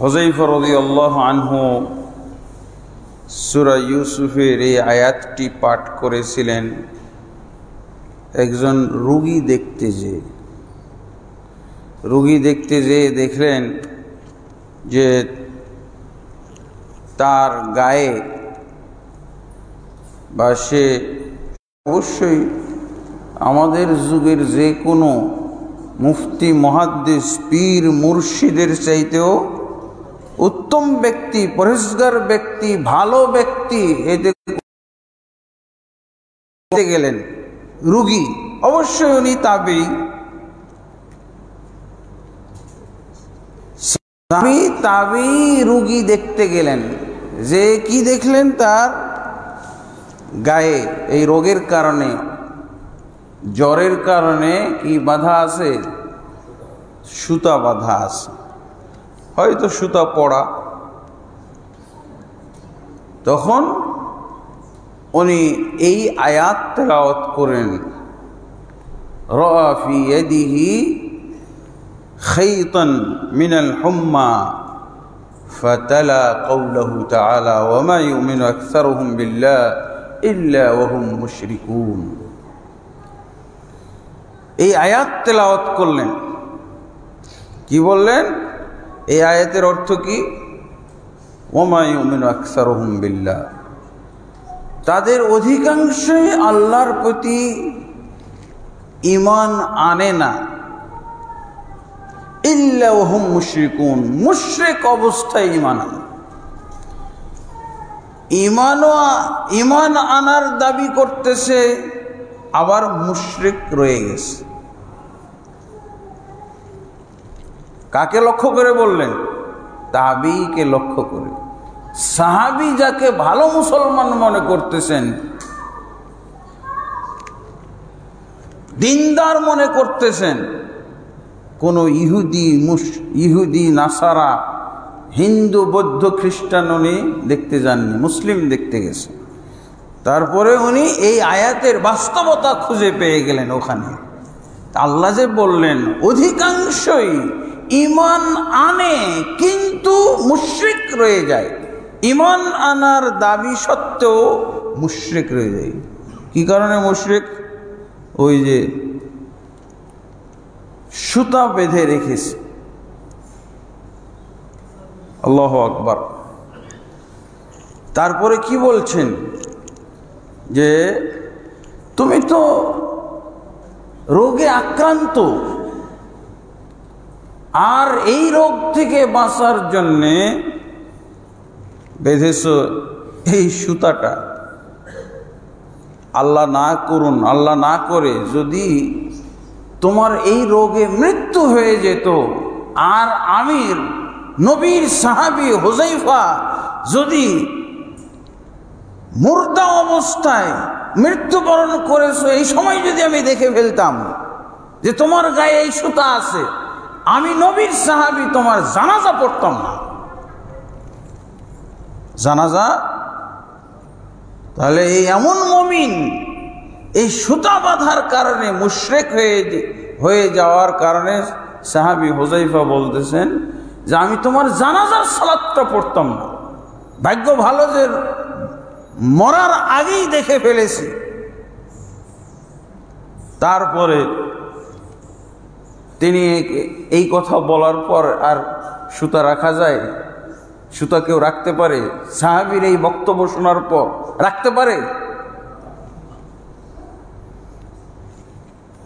হুযায়ফা রাদিয়াল্লাহু আনহু সূরা ইউসুফের এই আয়াতটি পাঠ করেছিলেন একজন রোগী দেখতে যেয়ে দেখলেন যে তার গায়ে বা সে অবশ্যই আমাদের যুগের যে কোনো মুফতি মুহাদ্দিস পীর মুর্শিদের চাইতেও উত্তম ব্যক্তি, পরেশগার ব্যক্তি, ভালো ব্যক্তি এতে গেলেন রুগী, অবশ্যই উনি তাবি রুগী দেখতে গেলেন, যে কি দেখলেন তার গায়ে এই রোগের কারণে, জ্বরের কারণে কি বাধা আছে, সুতা বাধা আছে, হয়তো সুতা পড়া। তখন উনি এই আয়াত তেলাওয়াত করেন, রাআ ফি ইয়াদিহি খাইতান মিনাল হুম্মা ফাতালা কাওলাহু তাআলা ওয়া মা ইউমিনু আকসারুহুম বিল্লাহি ইল্লা ওয়া হুম মুশরিকুন। এই আয়াত তেলাওয়াত করলেন। কি বললেন? এই আয়াতের অর্থ কি? ওয়া মা ইউমিনু আকসারুহুম বিল্লাহ, তাদের অধিকাংশই আল্লাহর প্রতি ঈমান আনে না, ইল্লা ওয়া হুম মুশরিকুন, মুশরিক অবস্থায় ঈমান আনে। ঈমান আনার দাবি করতেছে, আবার মুশরিক রয়ে গেছে। কাকে লক্ষ্য করে বললেন? তাবিকে লক্ষ্য করে। সাহাবী যাকে ভালো মুসলমান মনে করতেছেন, দিনদার মনে করতেছেন, কোন ইহুদি নাসারা, হিন্দু বৌদ্ধ খ্রিস্টান উনি দেখতে যাননি, মুসলিম দেখতে গেছে। তারপরে উনি এই আয়াতের বাস্তবতা খুঁজে পেয়ে গেলেন ওখানে। আল্লাহ যে বললেন অধিকাংশই ঈমান আনে কিন্তু মুশরিক রয়ে যায়, ঈমান আনার দাবি সত্ত্বেও মুশরিক রয়ে যায়। কি কারণে মুশরিক? ওই যে সুতা বেঁধে রেখেছে। আল্লাহু আকবার। তারপরে কি বলছেন? যে তুমি তো রোগে আক্রান্ত, আর এই রোগ থেকে বাঁচার জন্যে বেঁধেছ এই সুতাটা। আল্লাহ না করুন, আল্লাহ না করে যদি তোমার এই রোগে মৃত্যু হয়ে যেত, আর আমির নবীর সাহাবী হুযায়ফা যদি মুর্দা অবস্থায় মৃত্যুবরণ করেছো, এই সময় যদি আমি দেখে ফেলতাম যে তোমার গায়ে এই সুতা আছে, আমি নবীর সাহাবী তোমার জানাজা পড়তাম না। জানাজা তাহলে এই এমন মুমিন এই সুতা বাঁধার কারণে মুশরিক হয়ে যাওয়ার কারণে সাহাবী হুযায়ফা বলতেছেন যে আমি তোমার জানাজার সালাতটা পড়তাম না। ভাগ্য ভালো যে মরার আগেই দেখে ফেলেছি। তারপরে তিনি এই কথা বলার পর আর সুতা রাখা যায়? সুতা কেউ রাখতে পারে? সাহাবীর এই বক্তব্য শোনার পর রাখতে পারে?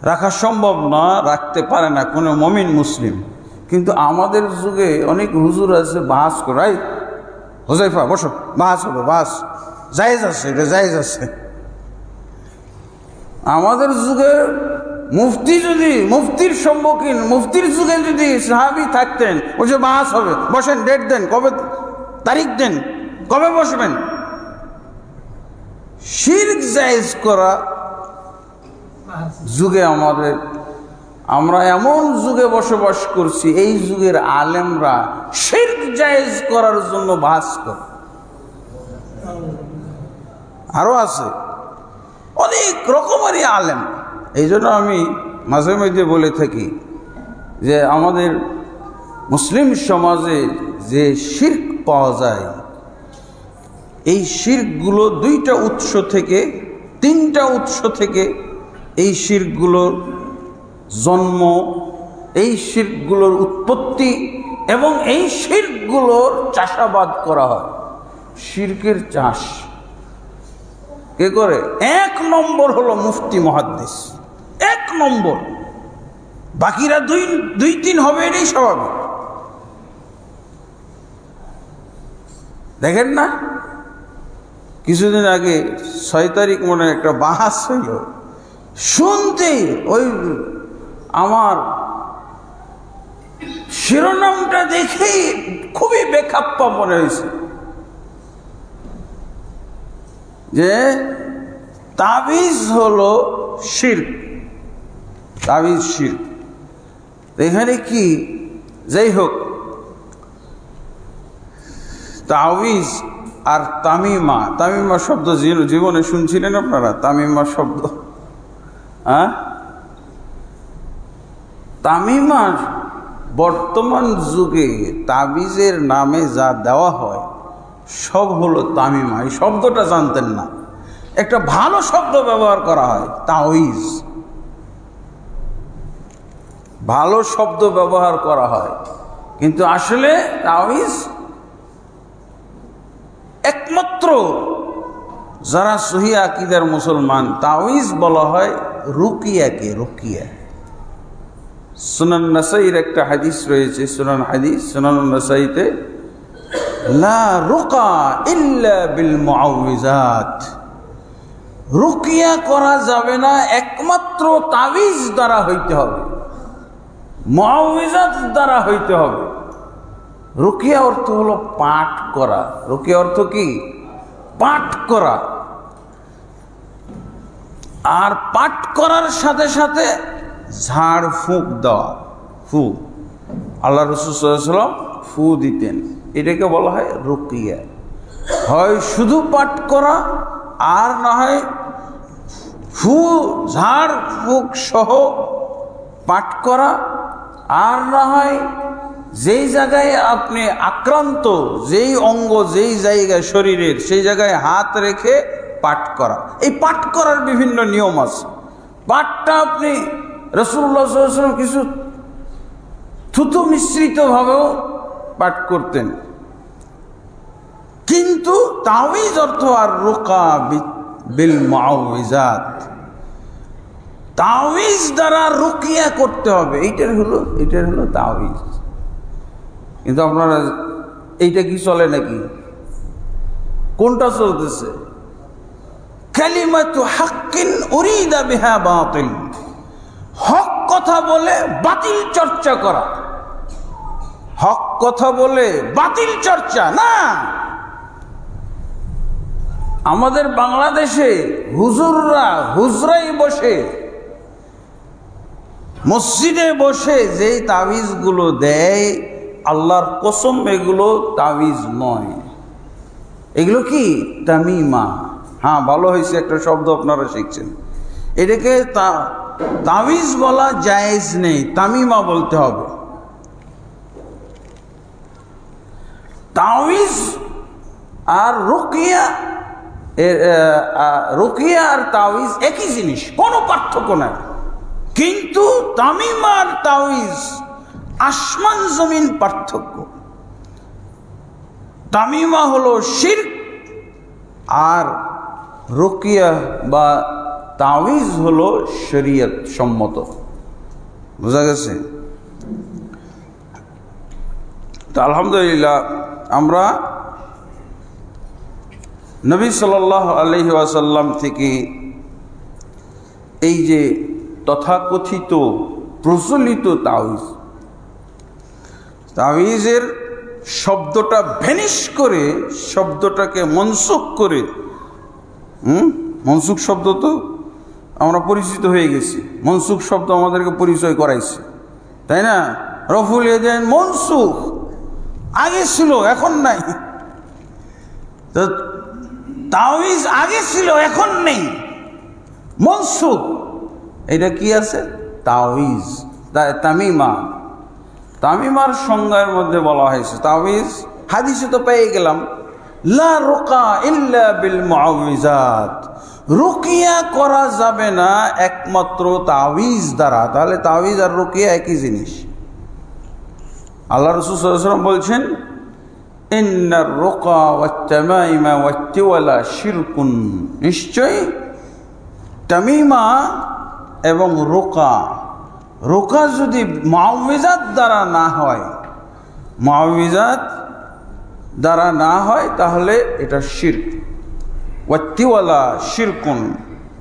রাখা সম্ভব না, রাখতে পারে না কোনো মুমিন মুসলিম। কিন্তু আমাদের যুগে অনেক হুজুর আছে বাহাস করাই, হুযায়ফা বসো, বাহাস হবে, বাহাস জায়েজ আছে, এটা জায়েজ আছে। আমাদের যুগে মুফতির সম্মুখীন, মুফতির যুগে যদি সাহাবী থাকতেন, ওই যে বাহাস হবে, বসেন, ডেট দেন, কবে তারিখ দেন, কবে বসবেন। শিরক জায়েজ করা যুগে আমরা এমন যুগে বসবাস করছি, এই যুগের আলেমরা শিরক জায়েজ করার জন্য বাহাস করে। আরো আছে অনেক রকমেরই আলেম। এই জন্য আমি মাঝে মাঝে বলে থাকি যে আমাদের মুসলিম সমাজে যে শিরক পাওয়া যায়, এই শিরকগুলো দুইটা উৎস থেকে, তিনটা উৎস থেকে এই শিরকগুলোর জন্ম, এই শিরকগুলোর উৎপত্তি এবং এই শিরকগুলোর চাষাবাদ করা হয়। শিরকের চাষ কে করে? 1 নম্বর হলো মুফতি মুহাদ্দিস, 1 নম্বর। বাকিরা 2-3 হবে, এটাই স্বাভাবিক। দেখেন না, কিছুদিন আগে 6 তারিখ মনে একটা বাহাস হইল, শুনতে ওই আমার শিরোনামটা দেখেই খুবই বেখাপ্পা মনে হয়েছে যে তাবিজ হলো শিরক, তাবিজ শিরক। এখানে কি, যাই হোক, তাবিজ আর তামিমা, তামিমা শব্দ জীবনে শুনছিলেন আপনারা? তামিমা শব্দ, হ্যাঁ? তামিমা বর্তমান যুগে তাবিজের নামে যা দেওয়া হয় সব হলো তামিমা। এই শব্দটা জানতেন না, একটা ভালো শব্দ ব্যবহার করা হয়, তাওয়িজ। ভালো শব্দ ব্যবহার করা হয়, কিন্তু আসলে তাওয়িজ একমাত্র যারা সহি আকীদার মুসলমান, তাওয়িজ বলা হয় রুকিয়াকে, রুকিয়া। সুনান নাসাইর একটা হাদিস রয়েছে, সুনান নাসাইতে, লা রুকা ইল্লা বিল মুআউযিজাত, রুকিয়া করা যাবে না একমাত্র তাবিজ দ্বারা হইতে হবে, মুআউযিজাত দ্বারা হইতে হবে। রুকিয়া অর্থ হলো পাঠ করা। রুকিয়া অর্থ কি? পাঠ করা। আর পাঠ করার সাথে সাথে ঝাড় ফুঁক দেওয়া, ফু। আল্লাহ রাসূল সাল্লাল্লাহু আলাইহি ওয়াসাল্লাম ফু দিতেন, এটাকে বলা হয় রুকিয়া। হয় শুধু পাঠ করা, আর না হয় ফু, ঝাড় ফুঁক সহ পাঠ করা, আর না হয় যেই জায়গায় আপনি আক্রান্ত, যেই অঙ্গ, যেই জায়গায় শরীরের, সেই জায়গায় হাত রেখে পাঠ করা। এই পাঠ করার বিভিন্ন নিয়ম আছে। পাঠটা আপনি রাসূলুল্লাহ সাল্লাল্লাহু আলাইহি ওয়াসাল্লাম কিছু থুতু মিশ্রিত ভাবেও পাঠ করতেন, কিন্তু তাওয়িজ অর্থ আর রুকা বিল মুআউযিজাত, তাওয়িজ দ্বারা রুকিয়া করতে হবে, এইটার হলো তাওয়িজ। কিন্তু আপনারা এইটা কি চলে নাকি? কোনটা চলতেছে? কালিমাতু হাক্কিন উরিদা বিহা বাতিল, হক কথা বলে বাতিল চর্চা করা। হক কথা বলে বাতিল চর্চা না। আমাদের বাংলাদেশে হুজুররা হুজরাই বসে, মসজিদে বসে যেই তাবিজগুলো দেয়, আল্লাহর কসম এগুলো তাবিজ নয়, এগুলো কি? তামিমা। হ্যাঁ, ভালো হয়েছে, একটা শব্দ আপনারা শিখছেন। এটাকে তাবিজ বলা জায়েজ নেই, তামিমা বলতে হবে। তাবিজ আর রুকিয়া, রুকিয়া আর তাবিজ একই জিনিস, কোনো পার্থক্য নাই। কিন্তু তামিমা আর তাবিজ আসমান জমিন পার্থক্য। তামিমা হলো শিরক, আর রুকিয়া বা তাবিজ হলো শরীয়ত সম্মত। বোঝা গেছে? তো আলহামদুলিল্লাহ, আমরা নবী সাল্লাল্লাহু আলাইহি ওয়াসাল্লাম থেকে এই যে তথাকথিত প্রচলিত তাবিজ, তাবিজের শব্দটা ভ্যানিশ করে, শব্দটাকে মনসুখ করে, মনসুখ শব্দ তো আমরা পরিচিত হয়ে গেছি, মনসুখ শব্দ আমাদেরকে পরিচয় করাইছে, তাই না? রফুল ইয়াদাইন মনসুখ, আগে ছিল এখন নাই। তো তাবিজ আগে ছিল এখন নেই, মনসুখ। এটা কি আছে? তাবিজ, তামিমা। তামিমার সংজ্ঞার মধ্যে বলা হয়েছে তাবিজ, হাদিসে তো পেয়ে গেলাম, লা রুকা ইল্লা বিল মুআউযিজাত, রুকিয়া করা যাবে না একমাত্র তাবিজ দ্বারা। তাহলে তাবিজ আর রুকিয়া একই জিনিস। আল্লাহ রাসূল সাল্লাল্লাহু আলাইহি ওয়াসাল্লাম বলছেন, ইন্নার রুকা ওয়াত তামাইমা ওয়াত তিওয়ালা শিরকুন, নিশ্চয় তামিমা এবং রুকা, রুকা যদি মুআউযিজাত দ্বারা না হয়, মুআউযিজাত দ্বারা না হয় তাহলে এটা শিরক। ওয়াত তিওয়ালা শিরকুন,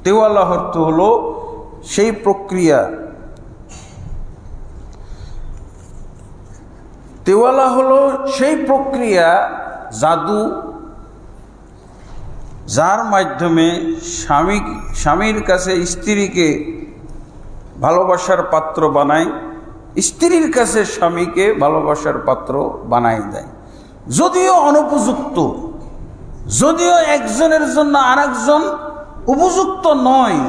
তিওয়ালা অর্থ হলো সেই প্রক্রিয়া, তিওয়ালা হলো সেই প্রক্রিয়া, জাদু, যার মাধ্যমে স্বামীর কাছে স্ত্রীকে ভালোবাসার পাত্র বানায়, স্ত্রীর কাছে স্বামীকে ভালোবাসার পাত্র বানায় দেয়। যদিও অনুপযুক্ত, যদিও একজনের জন্য আরেকজন উপযুক্ত নয়,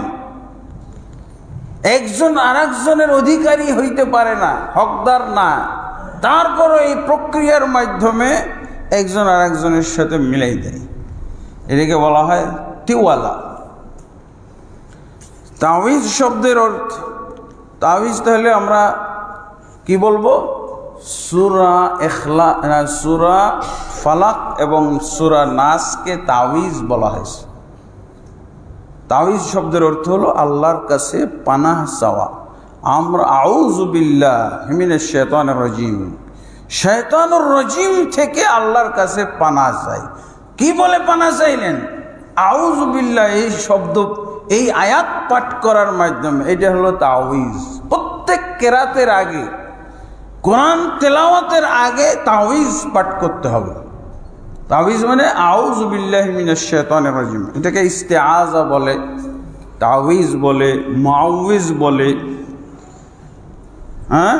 একজন আরেকজনের অধিকারী হইতে পারে না, হকদার না, তারপরও এই প্রক্রিয়ার মাধ্যমে একজন আরেকজনের সাথে মিলাই দেয়, এটাকে বলা হয় তিওয়ালা। তাবিজ শব্দের অর্থ, তাবিজ তাহলে আমরা কি বলবো? সূরা সূরা ফালাক এবং সূরা নাসকে তাবিজ বলা হয়েছে। তাবিজ শব্দের অর্থ হলো আল্লাহর কাছে পানাহ চাওয়া। আমরা আউযু বিল্লাহি মিনাশ শাইতানির রাজিম, শয়তানুর রাজিম থেকে আল্লাহর কাছে পানাহ চাই। কি বলে পানাহ চাইলেন? আউযু বিল্লাহ, এই শব্দ, এই আয়াত পাঠ করার মাধ্যমে, এটা হলো তাবিজ। প্রত্যেক কেরাতের আগে, কোরআন তেলাওয়াতের আগে তাবিজ পাঠ করতে হবে। তাবিজ মানে আউযু বিল্লাহি মিনাশ শাইতানির রাজিম, এটাকে ইস্তেআযা বলে, তাবিজ বলে, মুআউযিজ বলে। হ্যাঁ,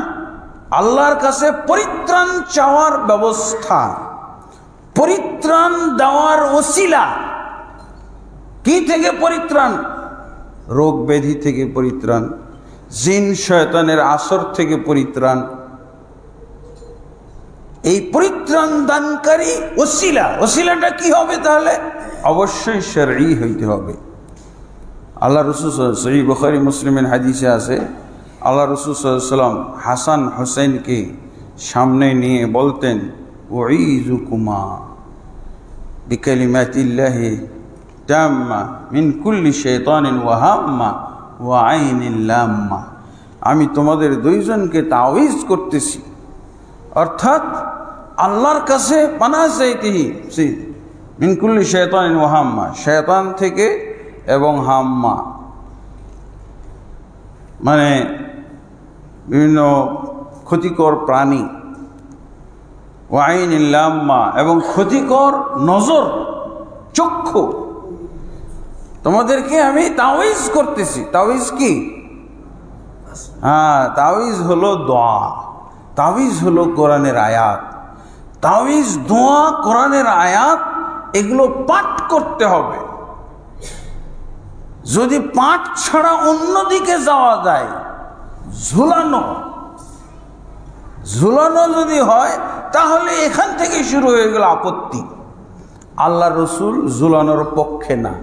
আল্লাহর কাছে পরিত্রাণ চাওয়ার ব্যবস্থা, পরিত্রাণ দেওয়ার ওসিলা। কি থেকে পরিত্রাণ? রোগ ব্যাধি থেকে পরিত্রাণ, জিন শয়তানের আসর থেকে পরিত্রাণ। এই পরিত্রাণ দানকারী ওসিলা, ওসিলাটা কি হবে? তাহলে অবশ্যই শরঈ হইতে হবে। আল্লাহ রাসূল সহিহ বুখারী মুসলিমের হাদিসে আছে, আল্লাহ রাসূল সাল্লাল্লাহু আলাইহি ওয়াসাল্লাম হাসান হোসেনকে সামনে নিয়ে বলতেন, উঈযুকুমা বিকালিমাতিল্লাহি তাম্মা মিন কুল্লি শাইতানিন ওয়া হাম্মা ওয়া আইনিল লাম্মা, আমি তোমাদের দুইজনকে তাওয়িজ করতেছি, অর্থাৎ আল্লাহর কাছে পানাহ চাইতেছি, মিন কুল্লি শাইতানিন ওয়া হাম্মা, শয়তান থেকে এবং হাম্মা মানে বিভিন্ন ক্ষতিকর প্রাণী, ওয়া আইনিল লাম্মা এবং ক্ষতিকর নজর, চক্ষু, তোমাদেরকে আমি তাওয়িজ করতেছি। তাওয়িজ কি? হ্যাঁ, তাওয়িজ হলো দোয়া, তাওয়িজ হলো কোরআনের আয়াত, তাওয়িজ, দোয়া, কোরআনের আয়াত, এগুলো পাঠ করতে হবে। যদি পাঠ ছাড়া অন্যদিকে যাওয়া যায়, ঝুলানো যদি হয়, তাহলে এখান থেকে শুরু হয়ে গেল আপত্তি। আল্লাহ রসুল ঝুলানোর পক্ষে না,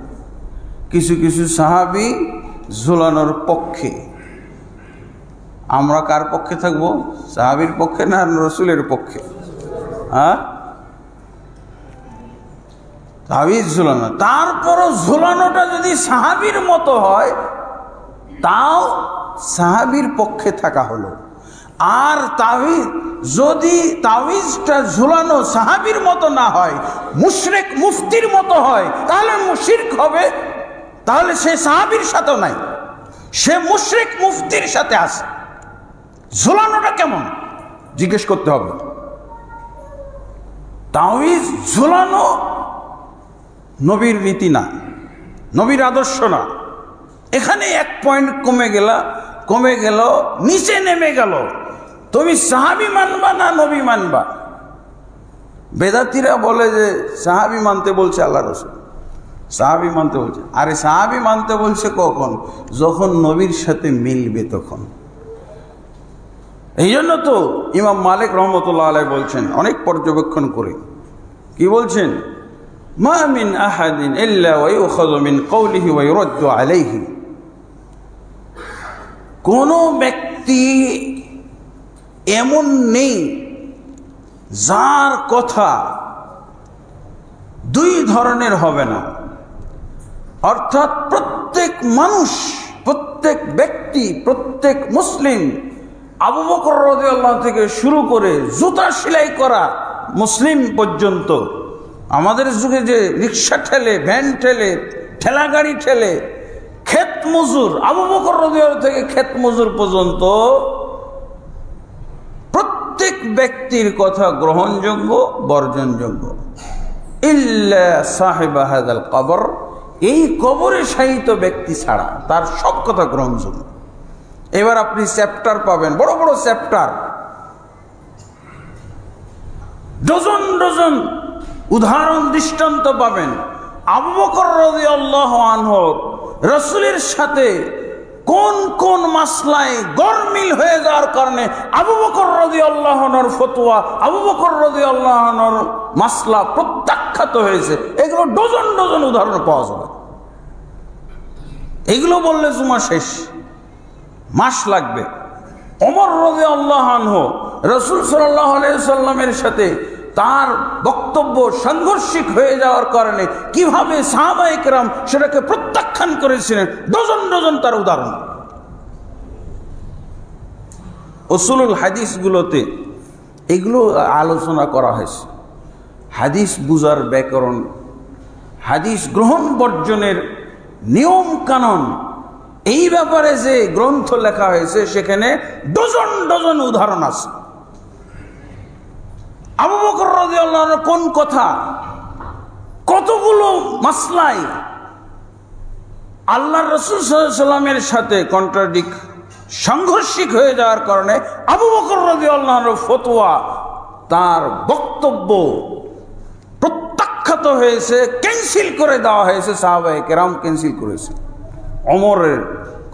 কিছু কিছু সাহাবী ঝুলানোর পক্ষে। আমরা কার পক্ষে থাকবো? সাহাবীর পক্ষে না রসুলের পক্ষে? হ্যাঁ, তাবিজ ঝুলানো। তারপরও ঝুলানোটা যদি সাহাবীর মতো হয়, তাও সাহাবীর পক্ষে থাকা হলো। আর তাবিজ, যদি তাবিজটা ঝুলানো সাহাবীর মতো না হয়, মুশরিক মুফতির মতো হয়, তাহলে শিরক হবে। তাহলে সে সাহাবীর সাথে নাই, সে মুশরিক মুফতির সাথে আছে। ঝুলানোটা কেমন জিজ্ঞেস করতে হবে। তাবিজ ঝুলানো নবীর রীতি না, নবীর আদর্শ না। এখানে এক পয়েন্ট কমে গেল, নিচে নেমে গেল। তুমি সাহাবী মানবা না নবী মানবা? বেদাতীরা বলে যে সাহাবী মানতে বলছে আল্লাহ রাসূল, সাহাবী মানতে বলছে। আরে সাহাবী মানতে বলছে কখন? যখন নবীর সাথে মিলবে তখন। এই জন্য তো ইমাম মালিক রহমতুল্লাহ আলাইহি বলছেন, অনেক পর্যবেক্ষণ করে কি বলছেন, মা মিন আহাদিন ইল্লা ওয়া ইউখাযু মিন কওলিহি ওয়া ইউরাদ্দু আলাইহি। কোন ব্যক্তি এমন নেই যার কথা দুই ধরনের হবে না, অর্থাৎ প্রত্যেক মানুষ, প্রত্যেক ব্যক্তি, প্রত্যেক মুসলিম, আবু বকর রাদিয়াল্লাহু থেকে শুরু করে জুতা সেলাই করা মুসলিম পর্যন্ত, আমাদের যুগে যে রিক্সা ঠেলে, ভ্যান ঠেলে, ঠেলা গাড়ি ঠেলে, ক্ষেত মজুর, আবু বকর রাদিয়াল্লাহু থেকে ক্ষেত মজুর পর্যন্ত প্রত্যেক ব্যক্তির কথা গ্রহণযোগ্য, বর্জনযোগ্য। ইল্লা সাহিবা হাযাল কবর, এই কবরে শায়িত ব্যক্তি ছাড়া তার সব কথা গ্রহণযোগ্য। এবার আপনি চ্যাপ্টার পাবেন, বড় বড় চ্যাপ্টার, ডজন ডজন উদাহরণ দৃষ্টান্ত পাবেন। আবু বকর রাদিয়াল্লাহু আনহু রাসূলের সাথে কোন কোন মাসলায় গরমিল হয়ে যাওয়ার কারণে আবু বকর রাদিয়াল্লাহু আনহুর ফতোয়া, আবু বকর রাদিয়াল্লাহু আনহুর মাসলা প্রত্যাখ্যাত হয়েছে, এগুলো ডজন ডজন উদাহরণ পাওয়া যাবে। এগুলো বললে জুমা শেষ, মাস লাগবে। ওমর রাদিয়াল্লাহু আনহু রাসূল সাল্লাল্লাহু আলাইহি সাল্লামের সাথে তার বক্তব্য সাংঘর্ষিক হয়ে যাওয়ার কারণে কিভাবে সাহাবায়ে কেরাম সেটাকে প্রত্যাখ্যান করেছিলেন, ডজন ডজন তার উদাহরণ। উসুলুল হাদিসগুলোতে এগুলো আলোচনা করা হয়েছে। হাদিস বুঝার ব্যাকরণ, হাদিস গ্রহণ বর্জনের নিয়ম কানুন, এই ব্যাপারে যে গ্রন্থ লেখা হয়েছে সেখানে ডজন ডজন উদাহরণ আছে। আবু বকর রাদিয়াল্লাহু আনহু কোন কথা, কতগুলো মাসলায় আল্লাহর রাসূল সাল্লাল্লাহু আলাইহি সাল্লামের সাথে কন্ট্রাডিক্ট, সাংঘর্ষিক হয়ে যাওয়ার কারণে আবু বকর রাদিয়াল্লাহু আনহুর ফতোয়া, তার বক্তব্য প্রত্যাখ্যাত হয়েছে, ক্যান্সেল করে দেওয়া হয়েছে, সাহাবায়ে কেরাম ক্যান্সেল করেছে। ওমরের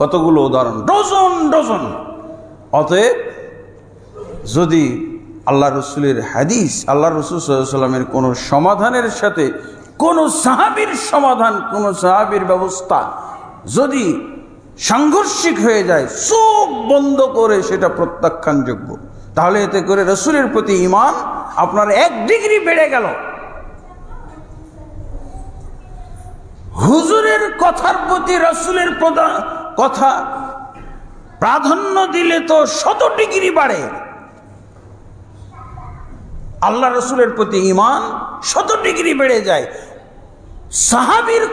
কতগুলো উদাহরণ, ডজন ডজন। অতএব যদি আল্লাহ রসুলের হাদিস, আল্লাহ রসুল সাল্লাল্লাহু আলাইহি ওয়াসাল্লামের কোনো সমাধানের সাথে কোনো সাহাবীর সমাধান, কোনো সাহাবীর ব্যবস্থা যদি সাংঘর্ষিক হয়ে যায়, চোখ বন্ধ করে সেটা প্রত্যাখ্যানযোগ্য, তাহলে এতে করে রসুলের প্রতি ঈমান আপনার 1 ডিগ্রি বেড়ে গেল। হুজুরের কথার প্রতি রসুলের কথা প্রাধান্য দিলে তো 100 ডিগ্রি বাড়ে। আল্লাহ রসুলের প্রতি ঈমান 100 ডিগ্রি বেড়ে যায়। সাহাবীর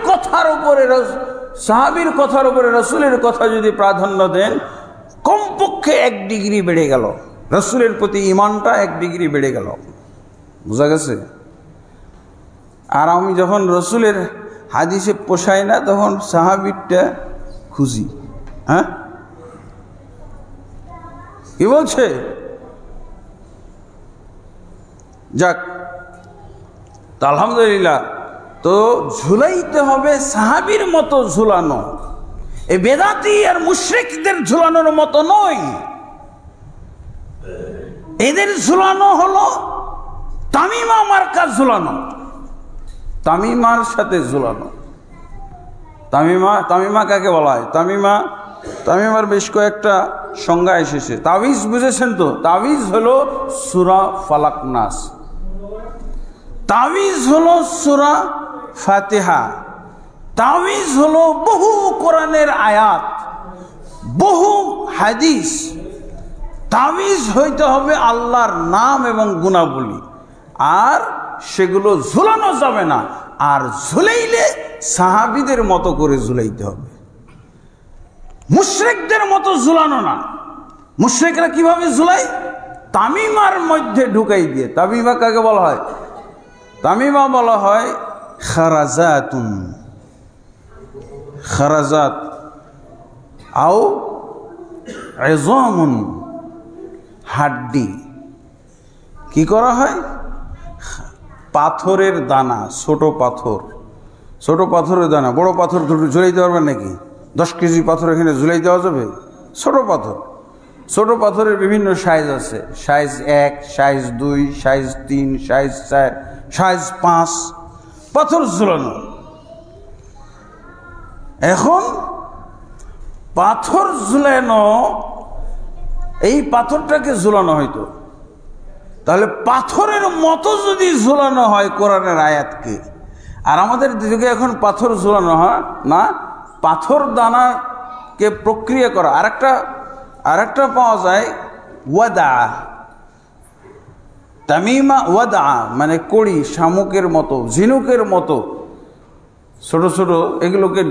কথার উপরে রসুলের কথা যদি প্রাধান্য দেন, কমপক্ষে 1 ডিগ্রি বেড়ে গেল, রসুলের প্রতি ঈমানটা 1 ডিগ্রি বেড়ে গেল। বুঝা গেছে? আর আমি যখন রসুলের হাদিসে পোষায় না, তখন সাহাবীরটা খুঁজি। হ্যাঁ, কি বলছে? যাক, তা আলহামদুলিল্লাহ। তো ঝুলাইতে হবে সাহাবীর মতো ঝুলানো, এই বেদাতি আর মুশরিকদের ঝুলানোর মতো নয়। এদের ঝুলানো হলো তামিমা মার্কা ঝুলানো, তামিমার সাথে ঝুলানো। তামিমা কাকে বলা হয়? তামিমার বেশ কয়েকটা সংজ্ঞা এসেছে। তাবিজ বুঝেছেন তো? তাবিজ হলো সূরা ফালাক নাস, তাবিজ হলো সূরা ফাতিহা, তাবিজ হলো বহু কোরআনের আয়াত, বহু হাদিস। তাবিজ হইতে হবে আল্লাহর নাম এবং গুণাবলী, আর সেগুলো ঝুলানো যাবে না। আর ঝুলাইলে সাহাবীদের মতো করে ঝুলাইতে হবে, মুশরিকদের মতো ঝুলানো না। মুশরিকরা কিভাবে ঝুলায়? তামিমার মধ্যে ঢুকাই দিয়ে। তামিমা কাকে বলা হয়? তামিমা বলা হয় খারাজাতুন, খারাজাত আও ইজামুন, হাড্ডি। কি করা হয়? পাথরের দানা, ছোট পাথরের দানা। বড় পাথর ঝুলাই দেওয়া পারবেন নাকি? 10 কেজি পাথর এখানে ঝুলাই দেওয়া যাবে? ছোট পাথর, ছোট পাথরের বিভিন্ন সাইজ আছে, size 1, size 2, size 3, size 4, size 5 পাথর ঝুলানো। এখন পাথর ঝুলানো, এই পাথরটাকে ঝুলানো হয়তো, তাহলে পাথরের মতো যদি ঝুলানো হয় কোরআনের আয়াতকে, আর আমাদের যুগে এখন পাথর ঝুলানো হয় না, পাথর দানাকে প্রক্রিয়া করা আরেকটা পাওয়া যায় ওয়াদা, তামিমা ওয়াদা, মানে কড়ি, শামুকের মতো, ঝিনুকের মতো ছোট ছোট, এগুলোকে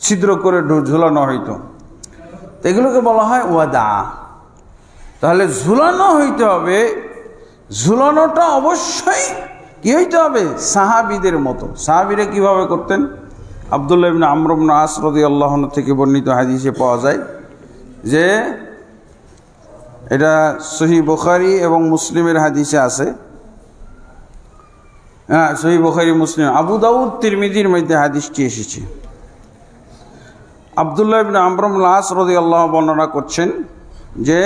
ছিদ্র করে ঝুলানো হইতো, এগুলোকে বলা হয় ওয়াদা। তাহলে ঝুলানো হইতে হবে, ঝুলানোটা অবশ্যই কি হইতে হবে? সাহাবীদের মতো। সাহাবীরা কিভাবে করতেন? আব্দুল্লাহ ইবনে আমর ইবনে আস রাদিয়াল্লাহু আনহু থেকে বর্ণিত হাদিসে পাওয়া যায় যে, এটা সহিহ বুখারী এবং মুসলিমের হাদিসে আছে, হ্যাঁ সহিহ বুখারী মুসলিম, আবু দাউদ তিরমিজির মধ্যে হাদিসটি এসেছে। আব্দুল্লাহ ইবনে আমর ইবনে আস রাদিয়াল্লাহু বর্ণনা করছেন যে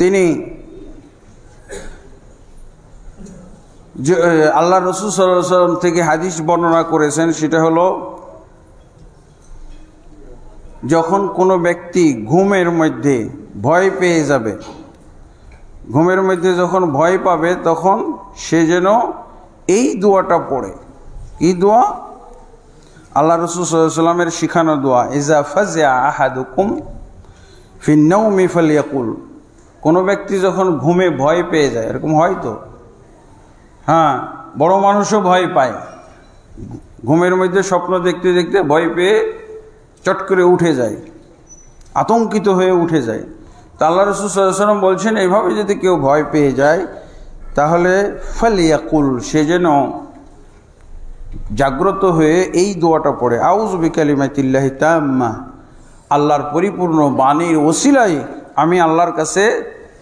তিনি আল্লাহ রাসূল সাল্লাল্লাহু আলাইহি ওয়াসাল্লাম থেকে হাদিস বর্ণনা করেছেন, সেটা হলো যখন কোনো ব্যক্তি ঘুমের মধ্যে ভয় পেয়ে যাবে, ঘুমের মধ্যে যখন ভয় পাবে, তখন সে যেন এই দোয়াটা পড়ে। কি দোয়া? আল্লাহ রাসূল সাল্লাল্লাহু আলাইহি ওয়াসাল্লামের শিখানো দোয়া, ইজা ফাজিআ আহাদুকুম ফিন নাওমি ফালিয়াকুল। কোনো ব্যক্তি যখন ঘুমে ভয় পেয়ে যায়, এরকম হয় তো, হ্যাঁ বড় মানুষও ভয় পায়, ঘুমের মধ্যে স্বপ্ন দেখতে দেখতে ভয় পেয়ে চট করে উঠে যায়, আতঙ্কিত হয়ে উঠে যায়। তা আল্লাহ রাসূল সাল্লাল্লাহু আলাইহি ওয়াসাল্লাম বলছেন, এইভাবে যদি কেউ ভয় পেয়ে যায় তাহলে ফালিয়াকুল, সে যেন জাগ্রত হয়ে এই দোয়াটা পড়ে, আউযু বিকালিমাতিল্লাহি তাম্মা, আল্লাহর পরিপূর্ণ বাণীর ওসিলায় আমি আল্লাহর কাছে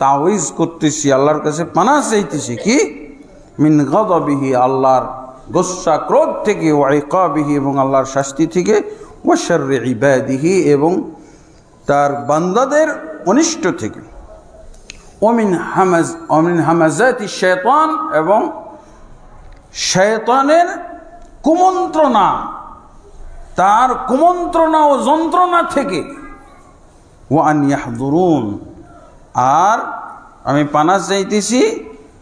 তাওয়িজ করতেছি, আল্লাহর কাছে পানাহ চাইতেছি, কি? মিন গাদাবিহি, আল্লাহর গোসা ক্রোধ থেকে, ওয়া ইকাবিহি, এবং আল্লাহর শাস্তি থেকে, ওয়া শাররি ইবাদিহি, এবং তার বান্দাদের অনিষ্ট থেকে, ওমিন হামাজাতি শায়তান, এবং শয়তানের কুমন্ত্রণা, তার কুমন্ত্রণা ও যন্ত্রণা থেকে, ওয়া আন ইয়াহযুরুন, আর আমি পানাহ চাইতেছি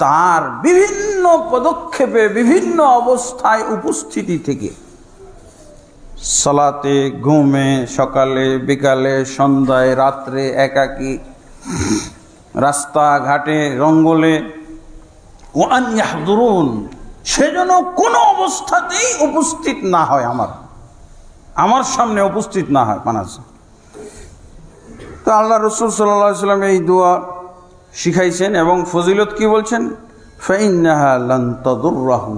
তার বিভিন্ন পদক্ষেপে, বিভিন্ন অবস্থায় উপস্থিতি থেকে, সালাতে, ঘুমে, সকালে, বিকালে, সন্ধ্যায়, রাত্রে, একাকী, রাস্তাঘাটে, জঙ্গলে, ওয়া আন ইয়াহযুরুন, সেজন্য কোনো অবস্থাতেই উপস্থিত না হয়, আমার সামনে উপস্থিত না হয় পানাহ। তো আল্লাহ রাসূল সাল্লাল্লাহু আলাইহি ওয়াসাল্লাম এই দোয়া শিখাইছেন, এবং ফজিলত কি বলছেন? ফাইন্নাহা লান তাদুররাহু,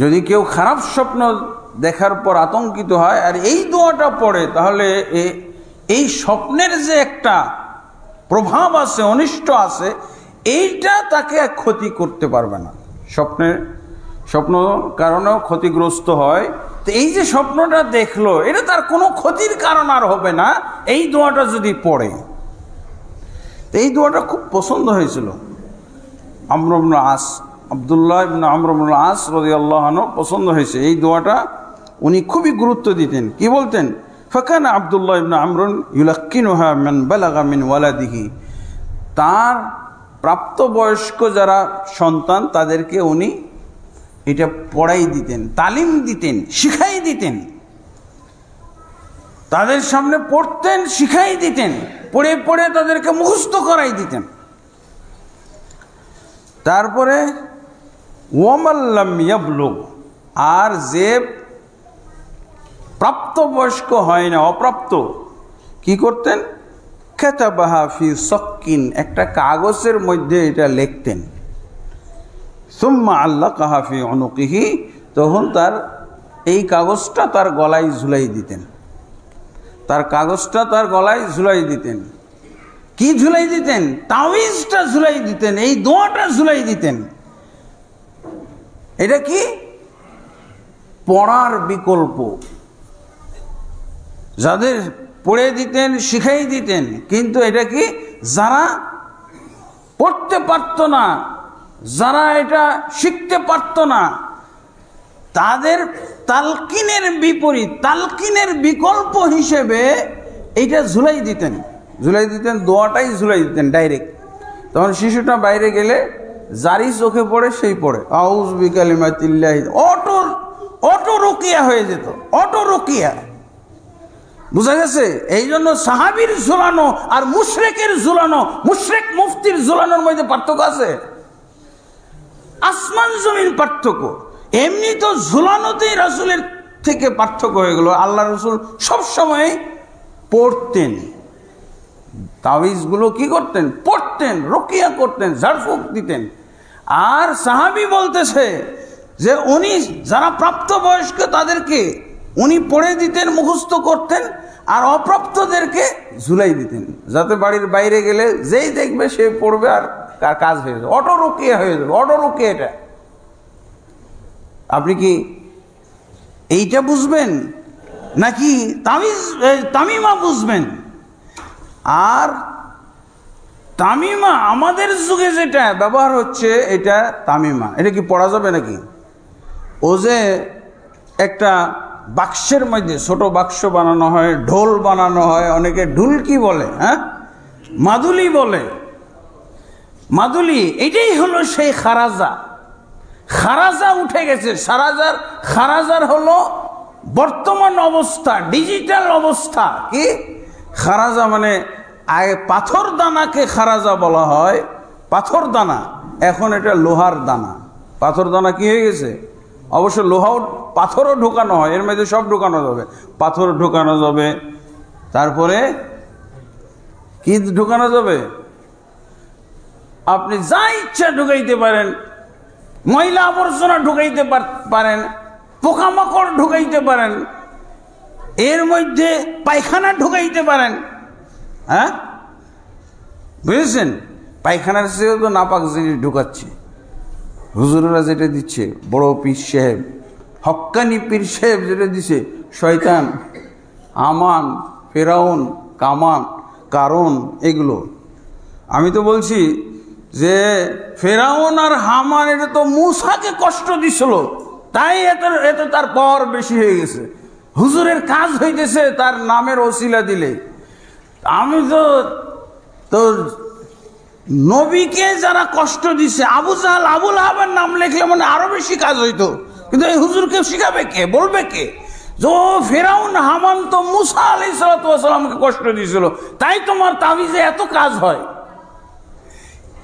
যদি কেউ খারাপ স্বপ্ন দেখার পর আতঙ্কিত হয় আর এই দোয়াটা পড়ে, তাহলে এই স্বপ্নের যে একটা প্রভাব আছে, অনিষ্ট আছে, এইটা তাকে ক্ষতি করতে পারবে না। স্বপ্ন কারণেও ক্ষতিগ্রস্ত হয়, তো এই যে স্বপ্নটা দেখলো, এটা তার কোনো ক্ষতির কারণ আর হবে না এই দোয়াটা যদি পড়ে। এই দোয়াটা খুব পছন্দ হয়েছিল আমর ইবনে আস, আব্দুল্লাহ ইবনে আমর ইবনে আস রাদিয়াল্লাহু আনহু পছন্দ হয়েছে এই দোয়াটা, উনি খুবই গুরুত্ব দিতেন। কি বলতেন? ফাকানা আব্দুল্লাহ ইবনে আমর ইউলাক্কিনুহা মান বালাগা মিন ওয়ালাদিহি, তার প্রাপ্তবয়স্ক যারা সন্তান তাদেরকে উনি এটা পড়াই দিতেন, তালিম দিতেন, শিখাই দিতেন, তাদের সামনে পড়তেন, শিখাই দিতেন, পড়ে পড়ে তাদেরকে মুখস্থ করাই দিতেন। তারপরে ওয়ামাল্লাম ইয়াবলুগ, আর যে প্রাপ্তবয়স্ক হয় না, অপ্রাপ্ত, কি করতেন? কাতাবাহা ফি সাক্কিন, একটা কাগজের মধ্যে এটা লিখতেন, সুম্মা আল্লাকাহা ফি উনুকিহি, তখন তার এই কাগজটা তার গলায় ঝুলাই দিতেন, তার কাগজটা তার গলায় ঝুলাই দিতেন। কি ঝুলাই দিতেন? তাওয়িজটা ঝুলাই দিতেন, এই দোয়াটা ঝুলাই দিতেন। এটা কি? পড়ার বিকল্প। যাদের পড়ে দিতেন, শিখাই দিতেন। কিন্তু এটা কি, যারা পড়তে পারত না, যারা এটা শিখতে পারত না, তাদের তালকিনের বিপরীত, তালকিনের বিকল্প হিসেবে এইটা ঝুলাই দিতেন, দোয়াটাই ঝুলাই দিতেন ডাইরেক্ট। তখন শিশুটা বাইরে গেলে যারই চোখে পড়ে সেই পড়ে আউযু বিকালিমাতিল্লাহি, অটো রুকিয়া হয়ে যেত, অটো রুকিয়া। বুঝা গেছে? এই জন্য সাহাবীর ঝুলানো আর মুশরিকের ঝুলানো, মুশরিক মুফতির ঝুলানোর মধ্যে পার্থক্য আছে, আসমান জমিন পার্থক্য। এমনি তো ঝুলানোতেই রাসূলের থেকে পার্থক্য হয়ে গেল। আল্লাহ রাসূল সবসময় পড়তেন, তাবিজগুলো কি করতেন, পড়তেন, রুকিয়া করতেন, ঝাড়ফুঁক দিতেন। আর সাহাবী বলতেছে যে উনি যারা প্রাপ্তবয়স্ক তাদেরকে উনি পড়ে দিতেন, মুখস্থ করতেন, আর অপ্রাপ্তদেরকে ঝুলাই দিতেন, যাতে বাড়ির বাইরে গেলে যেই দেখবে সে পড়বে আর কাজ হয়ে যাবে, অটো রুকিয়া হয়ে যাবে, অটো রুকিয়া। এটা আপনি কি এইটা বুঝবেন নাকি তামিমা বুঝবেন? আর তামিমা আমাদের যুগে যেটা ব্যবহার হচ্ছে এটা তামিমা, এটা কি পড়া যাবে নাকি? ও যে একটা বাক্সের মধ্যে ছোট বাক্স বানানো হয়, ঢোল বানানো হয়, অনেকে ঢুলকি বলে, হ্যাঁ মাদুলি বলে, মাদুলি, এটাই হলো সেই খারাজা। খারাজা উঠে গেছে, খারাজার হলো বর্তমান অবস্থা, ডিজিটাল অবস্থা। কি খারাজা মানে, আগে পাথর দানাকে খারাজা বলা হয়, পাথর দানা, এখন এটা লোহার দানা। পাথর দানা কি হয়ে গেছে, অবশ্য লোহাও পাথরও ঢোকানো হয়, এর মধ্যে সব ঢোকানো যাবে, পাথর ঢোকানো যাবে, তারপরে কি ঢোকানো যাবে, আপনি যা ইচ্ছা ঢুকাইতে পারেন, ময়লা আবর্জনা ঢুকাইতে পারেন, পোকামাকড় ঢুকাইতে পারেন, এর মধ্যে পায়খানা ঢুকাইতে পারেন। হ্যাঁ বুঝেছেন? পায়খানার চেয়েও তো নাপাক জিনিস ঢুকাচ্ছে হুজুরেরা, যেটা দিচ্ছে বড় পীর সাহেব, হক্কানি পীর সাহেব যেটা দিছে, শয়তান, আমান, ফেরাউন, কারণ এগুলো। আমি তো বলছি যে ফেরাউন আর হামান এটা তো মূসাকে কষ্ট দিছিল, তাই এত তার পাওয়ার বেশি হয়ে গেছে। হুজুরের কাজ হইতেছে তার নামের ওসিলা দিলে। আমি তো নবীকে যারা কষ্ট দিছে, আবু জাহাল, আবুল আহাবের নাম লিখলে মানে আরো বেশি কাজ হইতো, কিন্তু এই হুজুরকে শিখাবে কে, বলবে কে? যে ফেরাউন হামান তো মুসা আলাইহিস সালামকে কষ্ট দিয়েছিল, তাই তোমার তাবিজে এত কাজ হয়।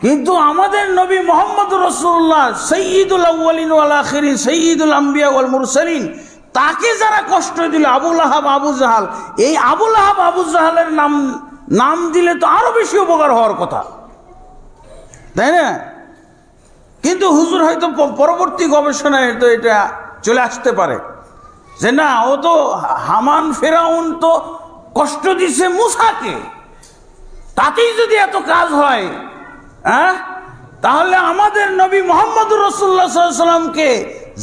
কিন্তু আমাদের নবী মুহাম্মদ রাসূলুল্লাহ সাইয়্যিদুল আউওয়ালিন ওয়াল আখিরিন, সাইয়্যিদুল আম্বিয়া ওয়াল মুরসালিন, তাকে যারা কষ্ট দিল, আবুল আহাব, আবু জাহাল, এই আবুল আহাব, আবু জাহালের নাম দিলে তো আরো বেশি উপকার হওয়ার কথা, তাই না? কিন্তু হুজুর হয়তো পরবর্তী গবেষণায় তো এটা চলে আসতে পারে যে না, ও তো হামান, ফেরাউন তো কষ্ট দিছে মুসাকে, তাতেই যদি এত কাজ হয়, হ্যাঁ, তাহলে আমাদের নবী মুহাম্মদুর রাসূলুল্লাহ সাল্লাল্লাহু আলাইহি ওয়াসাল্লামকে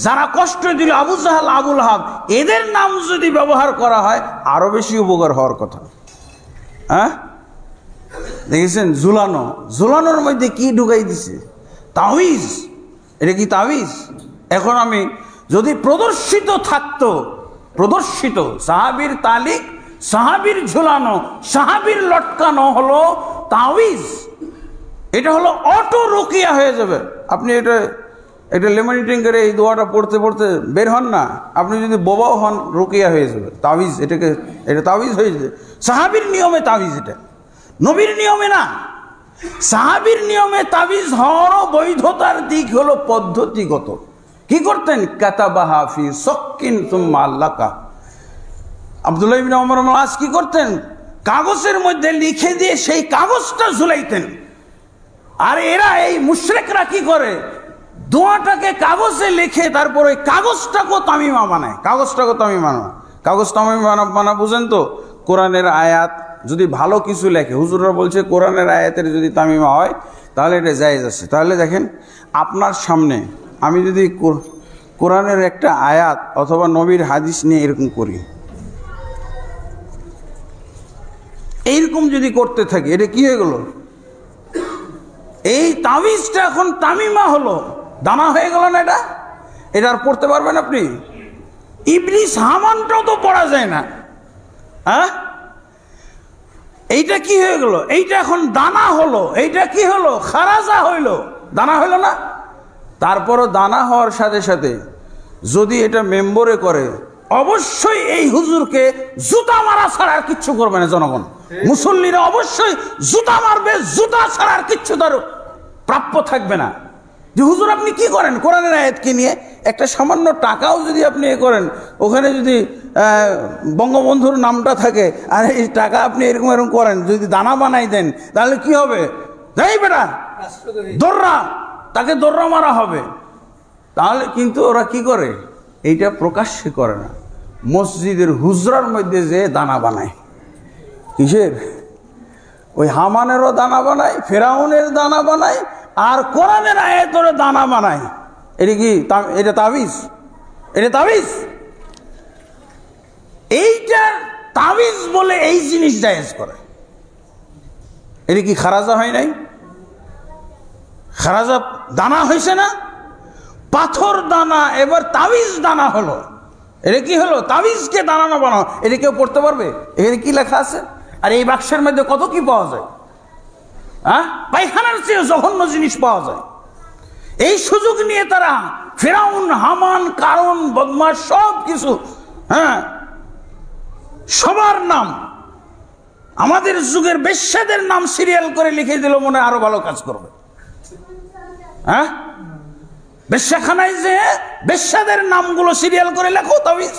যারা কষ্ট দিল, আবু জাহাল, আবুল আহাব, এদের নাম যদি ব্যবহার করা হয় আরো বেশি উপকার হওয়ার কথা। হ্যাঁ দেখেছেন? ঝুলানোর মধ্যে কি ঢুকাই দিছে, তাবিজ। এটা কি তাবিজ? এখন আমি যদি প্রদর্শিত থাকতো, প্রদর্শিত সাহাবীর তালিক, সাহাবীর ঝুলানো, সাহাবীর লটকানো হলো তাবিজ, এটা হলো অটো রুকিয়া হয়ে যাবে। আপনি এটা লেমনিটিং করে এই দোয়াটা পড়তে পড়তে বের হন না, আপনি যদি বোবাও হন রুকিয়া হয়ে যাবে। তাবিজ, এটা তাবিজ হয়ে যাবে। সাহাবীর নিয়মে তাবিজ, এটা নবীর নিয়মে না। সাহাবীর নিয়মে তাবিজ হওয়ারও বৈধতার দিক হলো পদ্ধতিগত। কি করতেন? কাতাবাহা ফি সাক্কিন সুম্মা আল্লাকা। আব্দুল্লাহ ইবনে ওমর আজ কি করতেন? কাগজের মধ্যে লিখে দিয়ে সেই কাগজটা ঝুলাইতেন। আর এরা, এই মুশরিকরা কি করে? দোয়াটাকে কাগজে লিখে তারপর ওই কাগজটাকে তামিমা বানায়। কাগজ তামিমা বুঝেন তো? কোরআনের আয়াত যদি ভালো কিছু লেখে, হুজুররা বলছে কোরআনের আয়াতের যদি তামিমা হয় তাহলে এটা জায়েজ আছে। তাহলে দেখেন, আপনার সামনে আমি যদি কোরআনের একটা আয়াত অথবা নবীর হাদিস নিয়ে এরকম করি, এইরকম যদি করতে থাকি, এটা কি হয়ে গেল? এই তাবিজটা এখন তামিমা হলো, দানা হয়ে গেল না? এটা আর পড়তে পারবেন আপনি? ইবলিস হামানটাও তো পড়া যায় না। হ্যাঁ, এইটা কি হয়ে গেল? এইটা এখন দানা হলো। এইটা কি হলো? খারাজা হইল, দানা হইল না? তারপরও দানা হওয়ার সাথে সাথে যদি এটা মেম্বরে করে, অবশ্যই এই হুজুরকে জুতা মারা ছাড়া আর কিচ্ছু করবে না জনগণ। মুসল্লিরা অবশ্যই জুতা মারবে, জুতা ছাড়া আর কিচ্ছু তার প্রাপ্য থাকবে না। যে হুজুর আপনি কি করেন কোরআনের আয়াতকে নিয়ে? একটা সামান্য টাকাও যদি আপনি এ করেন, ওখানে যদি বঙ্গবন্ধুর নামটা থাকে, আর এই টাকা আপনি এরকম এরকম করেন, যদি দানা বানাই দেন, তাহলে কি হবে? যাই বেটা দর্রা, তাকে দর্রা মারা হবে। তাহলে কিন্তু ওরা কি করে? এইটা প্রকাশ্যে করে না, মসজিদের হুজরার মধ্যে যে দানা বানায়। কিসের? ওই হামানেরও দানা বানায়, ফেরাউনের দানা বানায়, আর কোরআনের আয়াতের দানা বানায়। এটা কি? এটা তাবিজ? এটা তাবিজ? এইটা তাবিজ বলে এই জিনিস জায়েজ করে। এটা কি খারাজা হয় নাই? খারাজা দানা হয়েছে না? পাথর দানা এবার তাবিজ দানা হলো। এটা কি হলো? তাবিজকে দানা না বানাও। এটা কেউ পড়তে পারবে? এখানে কি লেখা আছে? আর এই বাক্সের মধ্যে কত কি পাওয়া যায়? হ্যাঁ, পায়খানার চেয়ে জঘন্য জিনিস পাওয়া যায়। এই সুযোগ নিয়ে তারা ফেরাউন, হামান, কারণ, বদমাশ সব কিছু, হ্যাঁ, সবার নাম, আমাদের যুগের বেশ্যাদের নাম সিরিয়াল করে লিখে দিল, মনে আরো ভালো কাজ করবে। হ্যাঁ, বেশ্যাখানায় যে বেশ্যাদের নামগুলো সিরিয়াল করে লেখো তাবিজ,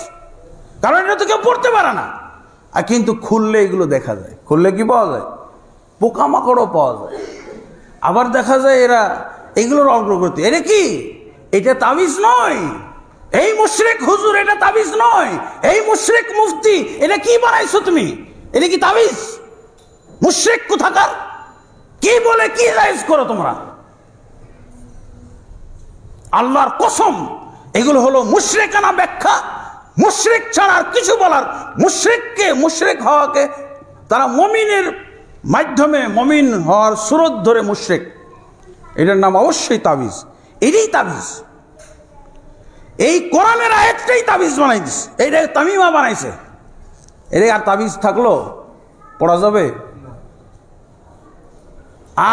কারণ এটা তো কেউ পড়তে পারে না। আর কিন্তু খুললে এগুলো দেখা যায়। খুললে কি পাওয়া যায়? পোকামাকড়ও পাওয়া যায়। আবার দেখা যায় এরা এগুলোর অগ্রগতি। এটা কি? এটা তাবিজ নয়। এই মুশরিক হুজুর, এটা তাবিজ নয়। এই মুশরিক মুফতি, এটা কি বানাইছো তুমি? এটা কি তাবিজ? মুশরিক কোথাকার! কি বলে কি জায়েজ করো তোমরা? আল্লাহর কসম, এগুলো হলো মুশরিকানা ব্যাখ্যা। মুশরিক ছাড়া আর কিছু বলার, মুশরিককে, মুশরিক হওয়াকে তারা মুমিনের মাধ্যমে, মুমিন হওয়ার সুরত ধরে মুশরিক, এটার নাম অবশ্যই তাবিজ। এটাই তাবিজ। এই কোরআনের আয়াতটাই তাবিজ বানাই দিছে, এইটা তামিমা বানাইছে। এটা আর তাবিজ থাকলো পড়া যাবে?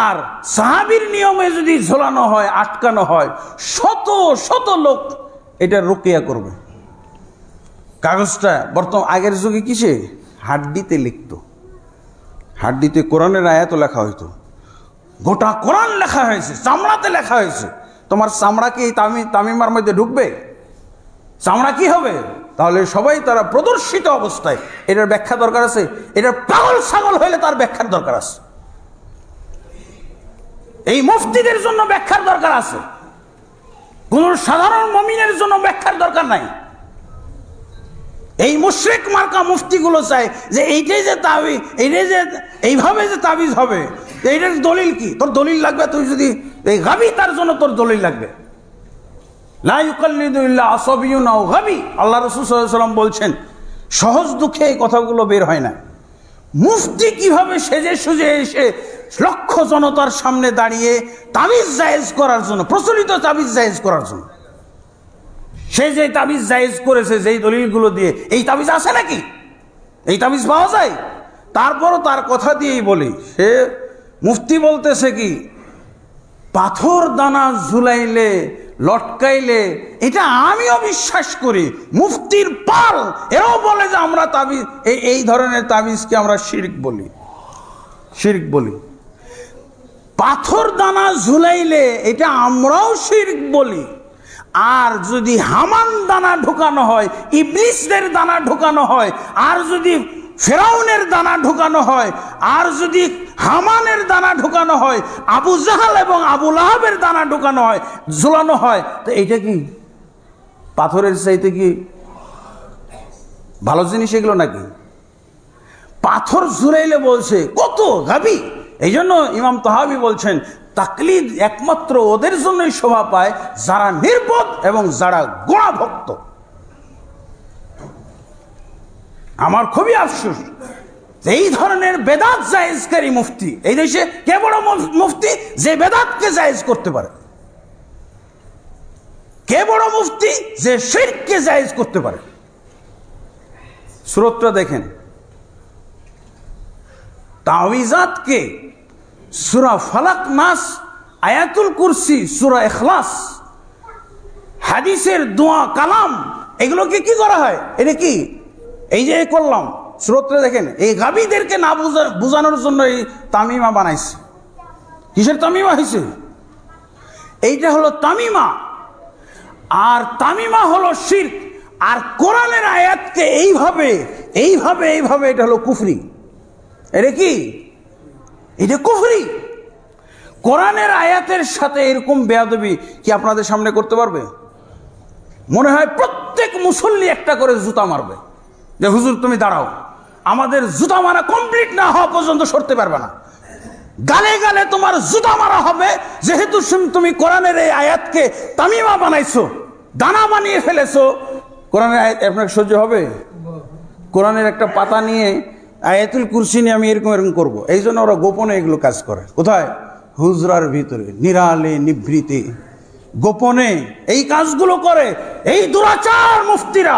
আর সাহাবীর নিয়মে যদি ঝোলানো হয়, আটকানো হয়, শত শত লোক এটা রুকিয়া করবে। কাগজটা বর্তমান, আগের যুগে কিসে? হাড্ডিতে লিখতো। হাড্ডিতে কোরআনের আয়াতও লেখা হইতো। গোটা কোরআন লেখা হয়েছে, চামড়াতে লেখা হয়েছে। তোমার চামড়া কি এই তামিমার মধ্যে ঢুকবে? চামড়া কি হবে? তাহলে সবাই তারা প্রদর্শিত অবস্থায়, এটার ব্যাখ্যা দরকার আছে। এটার পাগল ছাগল হইলে তার ব্যাখ্যার দরকার আছে। এই মুফতিদের জন্য ব্যাখ্যার দরকার আছে, কোন সাধারণ মুমিনের জন্য ব্যাখ্যার দরকার নাই। এই মুশরিক মার্কা মুফতিগুলো চায় যে এইটাই যে তাবিজ, এইটাই যে এইভাবে যে তাবিজ হবে, এইটার দলিল কি? তোর দলিল লাগবে? তুই যদি এই গাবি, তার জন্য তোর দলিল লাগবে। লা ইউকাল্লিদু ইল্লা আসাবিয়ুন আও গাবি। আল্লাহ রাসূল সাল্লাল্লাহু আলাইহি ওয়াসাল্লাম বলছেন, সহজ দুঃখে এই কথাগুলো বের হয় না। মুফতি কিভাবে সেজে সুজে এসে লক্ষ জনতার সামনে দাঁড়িয়ে তাবিজ জায়েজ করার জন্য, প্রচলিত তাবিজ জায়েজ করার জন্য, সে যে তাবিজ জায়েজ করেছে যেই দলিলগুলো দিয়ে, এই তাবিজ আছে নাকি? এই তাবিজ পাওয়া যায়? তারপরও তার কথা দিয়েই বলি, সে মুফতি বলতেছে কি, পাথর দানা ঝুলাইলে, লটকাইলে, এটা আমিও বিশ্বাস করি। মুফতির পাল এরাও বলে যে আমরা তাবিজ, এই ধরনের তাবিজকে আমরা শিরক বলি। শিরক বলি। পাথর দানা ঝুলাইলে এটা আমরাও শিরক বলি। আর যদি হামান দানা ঢোকানো হয়, ইবলিসদের দানা ঢোকানো হয়, আর যদি ফেরাউনের দানা ঢোকানো হয়, আর যদি হামানের দানা ঢোকানো হয়, আবু জাহাল এবং আবু লাহাবের দানা ঢোকানো হয়, ঝুলানো হয়, তো এইটা কি পাথরের চাইতে কি ভালো জিনিস এগুলো নাকি? পাথর ঝুলাইলে বলছে কত গাবি। এই জন্য ইমাম তাহাবি বলছেন, তাকলিদ একমাত্র ওদের জন্যই শোভা পায় যারা নির্বোধ এবং যারা গোড়া ভক্ত। আমার খুবই আফসোস, এই ধরনের বেদাত জায়েজকারী মুফতি এই দেশে কে বড় মুফতি যে বেদাতকে জায়েজ করতে পারে? কে বড় মুফতি যে শিরককে জায়েজ করতে পারে? সূরাটা দেখেন, তাওয়িজাতকে সূরা ফালাক, নাস, আয়াতুল কুরসি, সূরা ইখলাস, হাদিসের দোয়া, কালাম, এগুলোকে কি করা হয়? এটা কি এই যে করলাম সূরাটা দেখেন, এই গাবীদেরকে না বোঝানোর জন্য এই তামিমা বানাইছে। কিসের তামিমা হয়েছে? এইটা হলো তামিমা, আর তামিমা হলো শিরক। আর কোরআনের আয়াতকে এইভাবে এইভাবে এইভাবে এটা হলো কুফরি। এটা কি? এটা কুফরি। কোরআনের আয়াতের সাথে এরকম বেয়াদবি কি আপনাদের সামনে করতে পারবে? মনে হয় প্রত্যেক মুসল্লি একটা করে জুতা মারবে যে হুজুর তুমি দাঁড়াও, আমাদের জুতা মারা কমপ্লিট না হওয়া পর্যন্ত সরতে পারবে না। গালে গালে তোমার জুতা মারা হবে, যেহেতু তুমি কোরআনের এই আয়াতকে তামিমা বানাইছো, দানা বানিয়ে ফেলেছো। কোরআনের আয়াত আপনাকে সহ্য হবে? কোরআনের একটা পাতা নিয়ে আয়াতুল কুরসি নিয়ে আমি এরকম এরকম করবো, এই জন্য ওরা গোপনে এগুলো কাজ করে। কোথায়? হুজরার ভিতরে, নিরালে নিভৃতে গোপনে এই কাজগুলো করে। এই দুরাচার মুফতিরা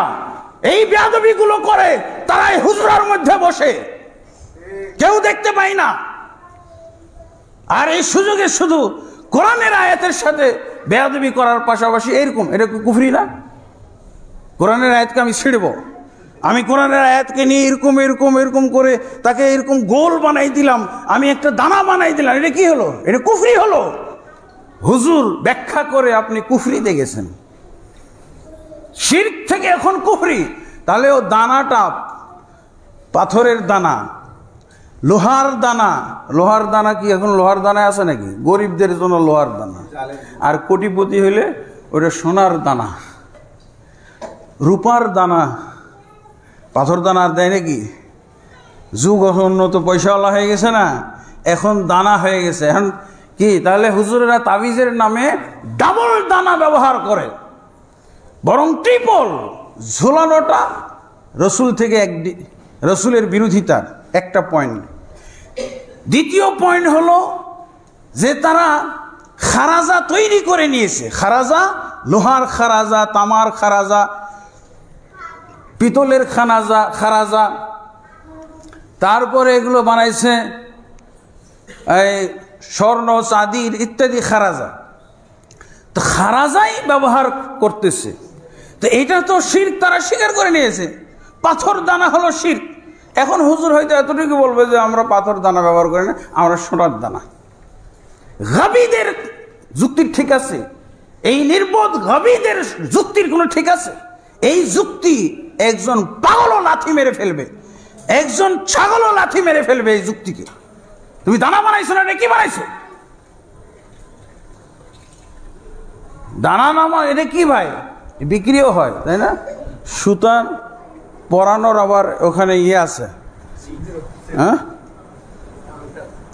এই বেয়াদবিগুলো করে, তারা এই হুজরার মধ্যে বসে, কেউ দেখতে পায় না। আর এই সুযোগে শুধু কোরআনের আয়াতের সাথে বেয়াদবি করার পাশাপাশি এরকম, এটা কুফরি না? কোরআনের আয়াতকে আমি ছিড়ব, আমি কোরআনের আয়াতকে নিয়ে এরকম এরকম এরকম করে তাকে এরকম গোল বানাই দিলাম, আমি একটা দানা বানাই দিলাম, এটা কি হলো? এটা কুফরি হলো। হুজুর ব্যাখ্যা করে আপনি কুফরিতে গেছেন, শিরক থেকে এখন কুফরি। তাহলে ও দানাটা পাথরের দানা, লোহার দানা। লোহার দানা কি এখন লোহার দানায় আছে নাকি? গরিবদের জন্য লোহার দানা, আর কোটিপতি হইলে ওটা সোনার দানা, রূপার দানা। পাথর দানা আর দেয় নাকি? যুগ উন্নত, পয়সাওয়ালা হয়ে গেছে না, এখন দানা হয়ে গেছে। এখন কি তাহলে হুজুরেরা তাবিজের নামে ডাবল দানা ব্যবহার করে, বরং ট্রিপল। ঝোলানোটা রসুল থেকে রসুলের বিরোধিতার একটা পয়েন্ট। দ্বিতীয় পয়েন্ট হলো যে তারা খারাজা তৈরি করে নিয়েছে। খারাজা, লোহার খারাজা, তামার খারাজা, পিতলের খারাজা, তারপরে এগুলো বানাইছে এই স্বর্ণ চাঁদির ইত্যাদি খারাজা। তো খারাজাই ব্যবহার করতেছে, তো এটা তো শিরক, তারা স্বীকার করে নিয়েছে। পাথর দানা হলো শিরক। এখন হুজুর হয়তো এতটুকু বলবে যে আমরা পাথর দানা ব্যবহার করি না, আমরা সোনার দানা। গাবীদের যুক্তির ঠিক আছে? এই নির্বোধ গাবীদের যুক্তির কোনো ঠিক আছে? এই যুক্তি একজন পাগলও লাথি মেরে ফেলবে, একজন ছাগলও লাথি মেরে ফেলবে এই যুক্তিকে। তুমি দানা বানাইছো না, এটা কি বানাইছো? দানা নামা এটা কি ভাই? বিক্রিও হয়, তাই না? সুতার পরানোর আবার ওখানে ইয়ে আছে, হ্যাঁ,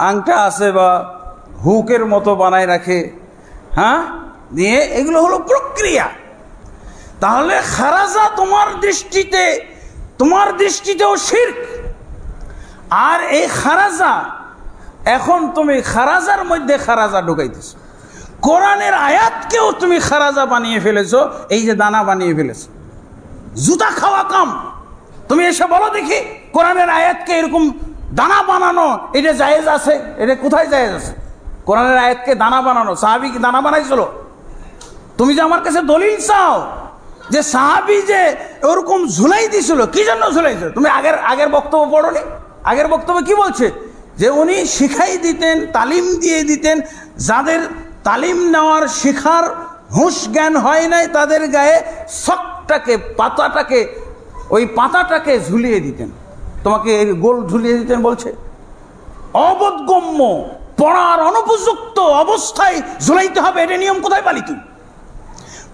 আংটা আছে, বা হুকের মতো বানায় রাখে, হ্যাঁ, দিয়ে এগুলো হলো প্রক্রিয়া। তাহলে খারাজা তোমার দৃষ্টিতেও শিরক। আর এই খারাজা, এখন তুমি খারাজার মধ্যে খারাজা ঢুকাইতেছো, কোরআনের আয়াতকেও তুমি খারাজা বানিয়ে ফেলেছো, এই যে দানা বানিয়ে ফেলেছো। জুতা খাওয়া কাম। তুমি এসে বলো দেখি কোরআনের আয়াতকে এরকম দানা বানানো এটা জায়েজ আছে? এটা কোথায় জায়েজ আছে? কোরআনের আয়াতকে দানা বানানো, সাহাবী কি দানা বানাইছিল? তুমি যে আমার কাছে দলিল চাও যে সাহাবী যে ওরকম ঝুলাই দিছিল, কি জন্য ঝুলাইছে? তুমি আগের বক্তব্য পড়োনি? আগের বক্তব্য কি বলছে? যে উনি শিখাই দিতেন, তালিম দিয়ে দিতেন, যাদের তালিম নেওয়ার শিখার হুঁশ জ্ঞান হয় নাই তাদের গায়ে শকটাকে, পাতাটাকে, ওই পাতাটাকে ঝুলিয়ে দিতেন। তোমাকে এই গোল ঝুলিয়ে দিতেন বলছে। অবোধগম্য, পড়ার অনুপযুক্ত অবস্থায় ঝুলাইতে হবে, এটা নিয়ম কোথায় পালি তুই?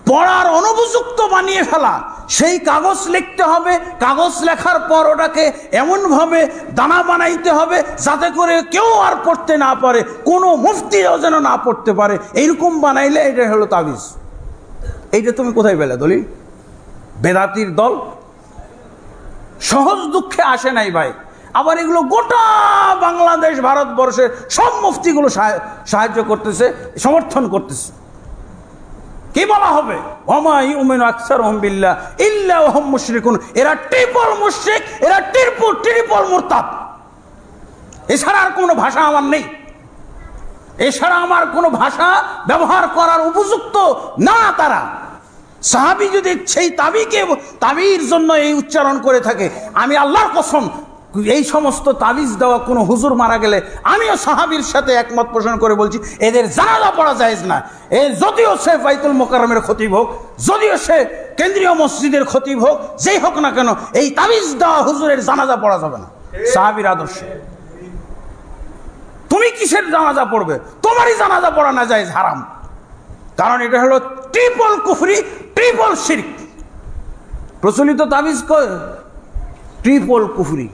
পড়ার অনুপযুক্ত বানিয়ে ফেলা, সেই কাগজ লিখতে হবে, কাগজ লেখার পর ওটাকে এমনভাবে দানা বানাইতে হবে যাতে করে কেউ আর পড়তে না পারে, কোনো মুফতিও যেন না পড়তে পারে, এইরকম বানাইলে এটা হলো তাবিজ। এইটা তুমি কোথায় পেলে দলিল? বেদাতির দল সহজ দুঃখে আসে নাই ভাই। আবার এগুলো গোটা বাংলাদেশ ভারতবর্ষে সব মুফতিগুলো সাহায্য করতেছে, সমর্থন করতেছে। কি বলা হবে? ওমা ইউমিনু আকসারুহুম বিল্লাহ ইল্লা ওয়া হুম মুশরিকুন। এরা ট্রিপল মুশরিক, এরা ট্রিপল মুরতাদ। এছাড়া আর কোনো ভাষা আমার নেই, এছাড়া আমার কোনো ভাষা ব্যবহার করার উপযুক্ত না তারা। সাহাবী যদি সেই তাবির জন্য এই উচ্চারণ করে থাকে, আমি আল্লাহর কসম এই সমস্ত তাবিজ দেওয়া কোনো হুজুর মারা গেলে আমিও সাহাবীর সাথে একমত পোষণ করে বলছি এদের জানাজা পড়া জায়েজ না। যদিও সে বাইতুল মোকাররমের খতিব হোক, যদিও সে কেন্দ্রীয় মসজিদের খতিব হোক, যেই হোক না কেন, এই তাবিজ দেওয়া হুজুরের জানাজা পড়া যাবে না। সাহাবীর আদর্শ। তুমি কিসের জানাজা পড়বে? তোমারই জানাজা পড়া না জায়েজ, হারাম। কারণ এটা হলো ট্রিপল কুফরি, ট্রিপল শিরক। প্রচলিত তাবিজ ট্রিপল কুফরি,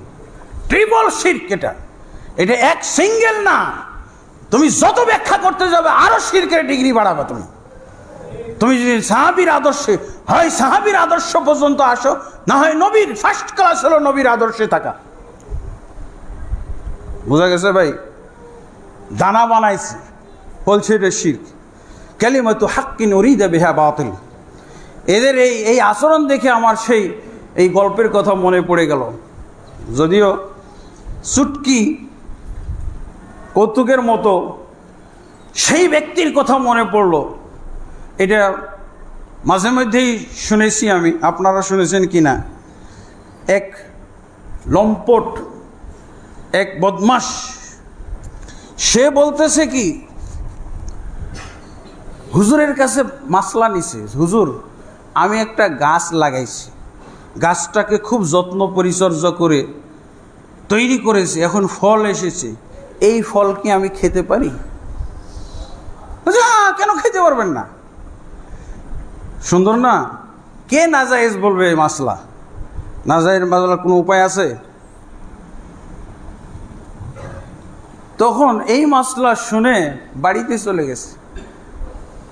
ট্রিপল শিরক। এটা এক সিঙ্গেল না। তুমি যত ব্যাখ্যা করতে যাবে আরো শিরকের ডিগ্রি বাড়াবে। তুমি যদি সাহাবীর আদর্শে হয়, সাহাবীর আদর্শ পর্যন্ত আসো, না হয় নবীর ফার্স্ট ক্লাস হলো নবীর আদর্শে থাকা। বোঝা গেছে ভাই? দানা বানাইছে, বলছে এটা শিরক। কালিমাতু হাক্কিন উরিদা বিহা বাতিল। এদের এই আচরণ দেখে আমার এই গল্পের কথা মনে পড়ে গেল। যদিও চুটকি কৌতুকের মতো, সেই ব্যক্তির কথা মনে পড়লো। এটা মাঝে মধ্যেই শুনেছি আমি, আপনারা শুনেছেন কি না? এক লম্পট, এক বদমাশ, সে বলতেছে কি, হুজুরের কাছে মাসলা নিছে, হুজুর আমি একটা গাছ লাগাইছি, গাছটাকে খুব যত্ন পরিচর্যা করে তৈরি করেছি, এখন ফল এসেছে, এই ফল কি আমি খেতে পারি? কেন খেতে পারবেন না? সুন্দর না? কে নাজায়েজ বলবে এই মাসলা? নাজায়েজ মাসলার কোনো উপায় আছে? তখন এই মাসলা শুনে বাড়িতে চলে গেছে।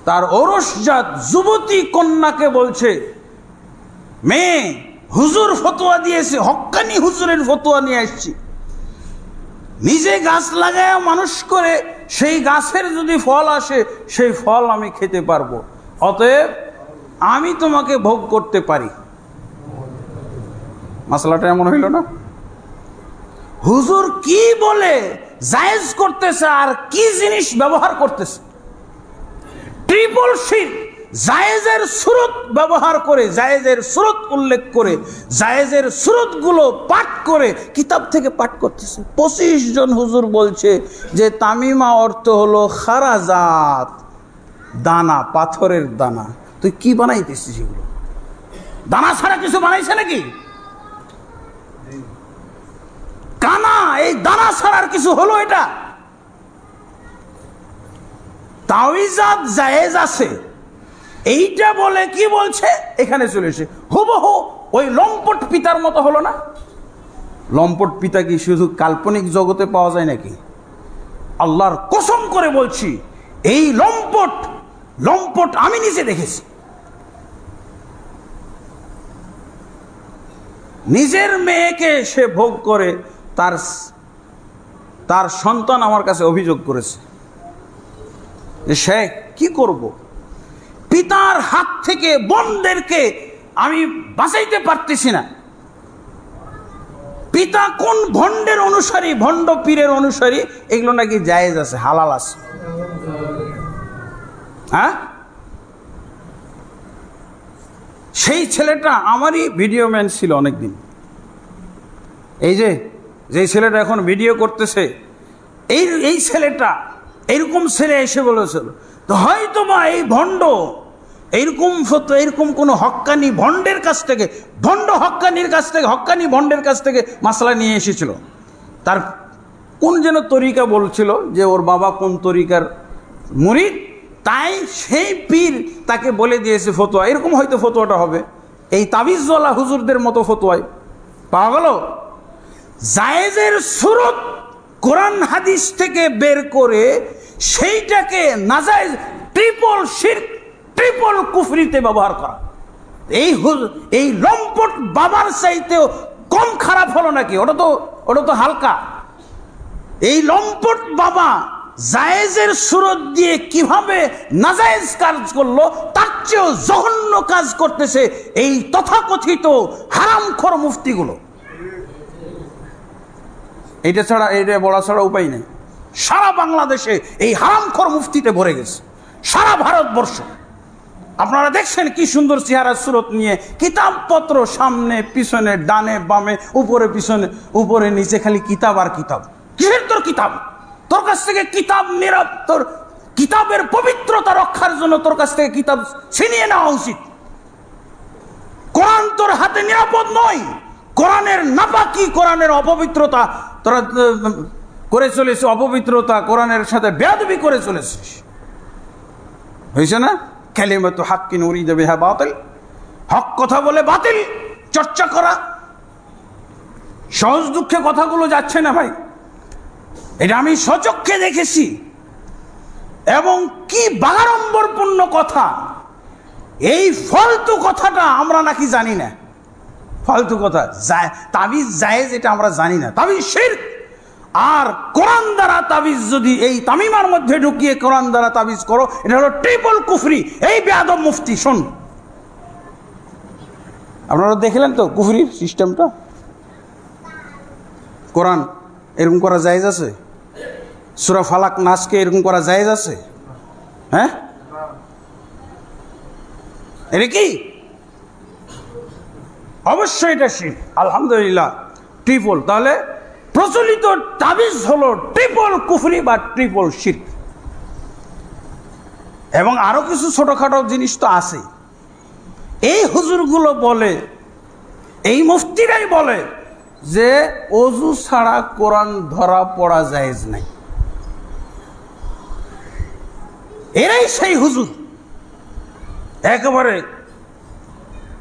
তার ওরসজাত যুবতী কন্যাকে বলছে, মেয়ে হুজুর ফতোয়া দিয়েছে, হক্কানি হুজুরের ফতোয়া নিয়ে আসছি, নিজে গাছ লাগায় মানুষ করে সেই গাছের যদি ফল আসে সেই ফল আমি খেতে পারবো, অতএব আমি তোমাকে ভোগ করতে পারি। মাসলাটা এমন হইল না? হুজুর কি বলে জায়েজ করতেছে আর কি জিনিস ব্যবহার করতেছে? ট্রিপল শিরক। জায়েজের সুরত ব্যবহার করে, জায়েজের সুরত উল্লেখ করে, জায়েজের সুরতগুলো পাঠ করে কিতাব থেকে পাঠ করতেছে। 25 জন হুজুর বলছে যে তামিমা অর্থ হলো খারাজাত, দানা, পাথরের দানা। তুই কি বানাইতেছিস? এগুলো দানা ছাড়া কিছু বানাইছে নাকি? কানা, এই দানা ছাড়ার কিছু হলো? এটা তাওয়িজাত জায়েজ আছে, এইটা বলে কি বলছে? এখানে চলে এসে হুবহু ওই লম্পট পিতার মতো হলো না? লম্পট পিতা কি শুধু কাল্পনিক জগতে পাওয়া যায় নাকি? আল্লাহর কসম করে বলছি, এই লম্পট আমি নিজে দেখেছি। নিজের মেয়েকে সে ভোগ করে, তার সন্তান আমার কাছে অভিযোগ করেছে যে শেখ কি করব, পিতার হাত থেকে বোনদেরকে আমি বাঁচাইতে পারতেছি না। পিতা কোন ভণ্ডের অনুসারী, ভণ্ড পীরের অনুসারী, এগুলো নাকি জায়েজ আছে, হালাল আছে। হ্যাঁ, সেই ছেলেটা আমারই ভিডিও ম্যান ছিল অনেকদিন। এই যে ছেলেটা এখন ভিডিও করতেছে, এই ছেলেটা, এইরকম ছেলে এসে বলেছিল তো হয়তো বা এই ভণ্ড এইরকম কোন হক্কানি ভণ্ডের কাছ থেকে, হক্কানি ভণ্ডের কাছ থেকে মাসলা নিয়ে এসেছিল। তার কোন যেন তরিকা বলছিল যে ওর বাবা কোন তরিকার মুরিদ, তাই সেই পীর তাকে বলে দিয়েছে ফতোয়া, এরকম হয়তো ফতোয়াটা হবে। এই তাবিজওয়ালা হুজুরদের মতো ফতোয়ায় পাওয়া গেল। জায়েজের সুরত কোরআন হাদিস থেকে বের করে সেইটাকে নাজায়েজ, ট্রিপল শিরক, ট্রিপল কুফরিতে ব্যবহার করা, এই লম্পট বাবার চাইতেও কম খারাপ হলো নাকি? ওটা তো ওটা তো হালকা। এই লম্পট বাবা জায়েজের সুরত দিয়ে কিভাবে নাজায়েজ কাজ করলো, তার চেয়েও জঘন্য কাজ করতেছে এই তথাকথিত হারামখোর মুফতিগুলো। এটা ছাড়া, এটা বলা ছাড়া উপায় নেই। সারা বাংলাদেশে এই হারামখোর মুফতিতে ভরে গেছে, সারা ভারতবর্ষ। আপনারা দেখছেন কি সুন্দর চেহারা সুরত নিয়ে কিতাবপত্র সামনে পিছনে ডানে বামে উপরে পিছনে উপরে নিচে খালি কিতাব আর কিতাব। কিসের তোর কিতাব? তোর কাছ থেকে কিতাব নীরব, তোর কিতাবের পবিত্রতা রক্ষার জন্য তোর কাছ থেকে কিতাব ছিনিয়ে নেওয়া উচিত। কোরআন তোর হাতে নিরাপদ নয়। কোরআনের নাপাকি, কোরআনের অপবিত্রতা তোরা করে চলেছিস, অপবিত্রতা কোরআনের সাথে বেয়াদবি করে চলেছিস। হয়েছে না? কালিমাতু হাক্কিন উরিদা বিহা বাতিল, হক কথা বলে বাতিল চর্চা করা। সহজ দুঃখে কথাগুলো যাচ্ছে না ভাই, এটা আমি সচক্ষে দেখেছি। এবং কি বাগাড়ম্বরপূর্ণ কথা! এই ফালতু কথাটা আমরা নাকি জানি না। ফালতু কথা, তাবিজ জায়েজ এটা আমরা জানি না, তাবিজ শিরক। আর কোরআন দ্বারা তাবিজ যদি এই তামিমার মধ্যে ঢুকিয়ে কোরআন দ্বারা তাবিজ করো, এটা হলো ট্রিপল কুফরি। এই বেয়াদব মুফতি, শোন, আপনারা দেখলেন তো কুফরির সিস্টেমটা। কোরআন এরকম করা জায়েজ আছে? সূরা ফালাক নাসকে এরকম করা জায়েজ আছে? হ্যাঁ, এটা কি? অবশ্যই এটা শিরক। আলহামদুলিল্লাহ, ট্রিপল। তাহলে প্রচলিত তাবিজ হলো ট্রিপল কুফরি বা ট্রিপল শিরক। এবং আরো কিছু ছোটখাটো জিনিস তো আছে। এই হুজুরগুলো বলে, এই মুফতিরাই বলে যে ওযু ছাড়া কোরআন ধরা পড়া জায়েজ নাই। এরাই সেই হুজুর। একেবারে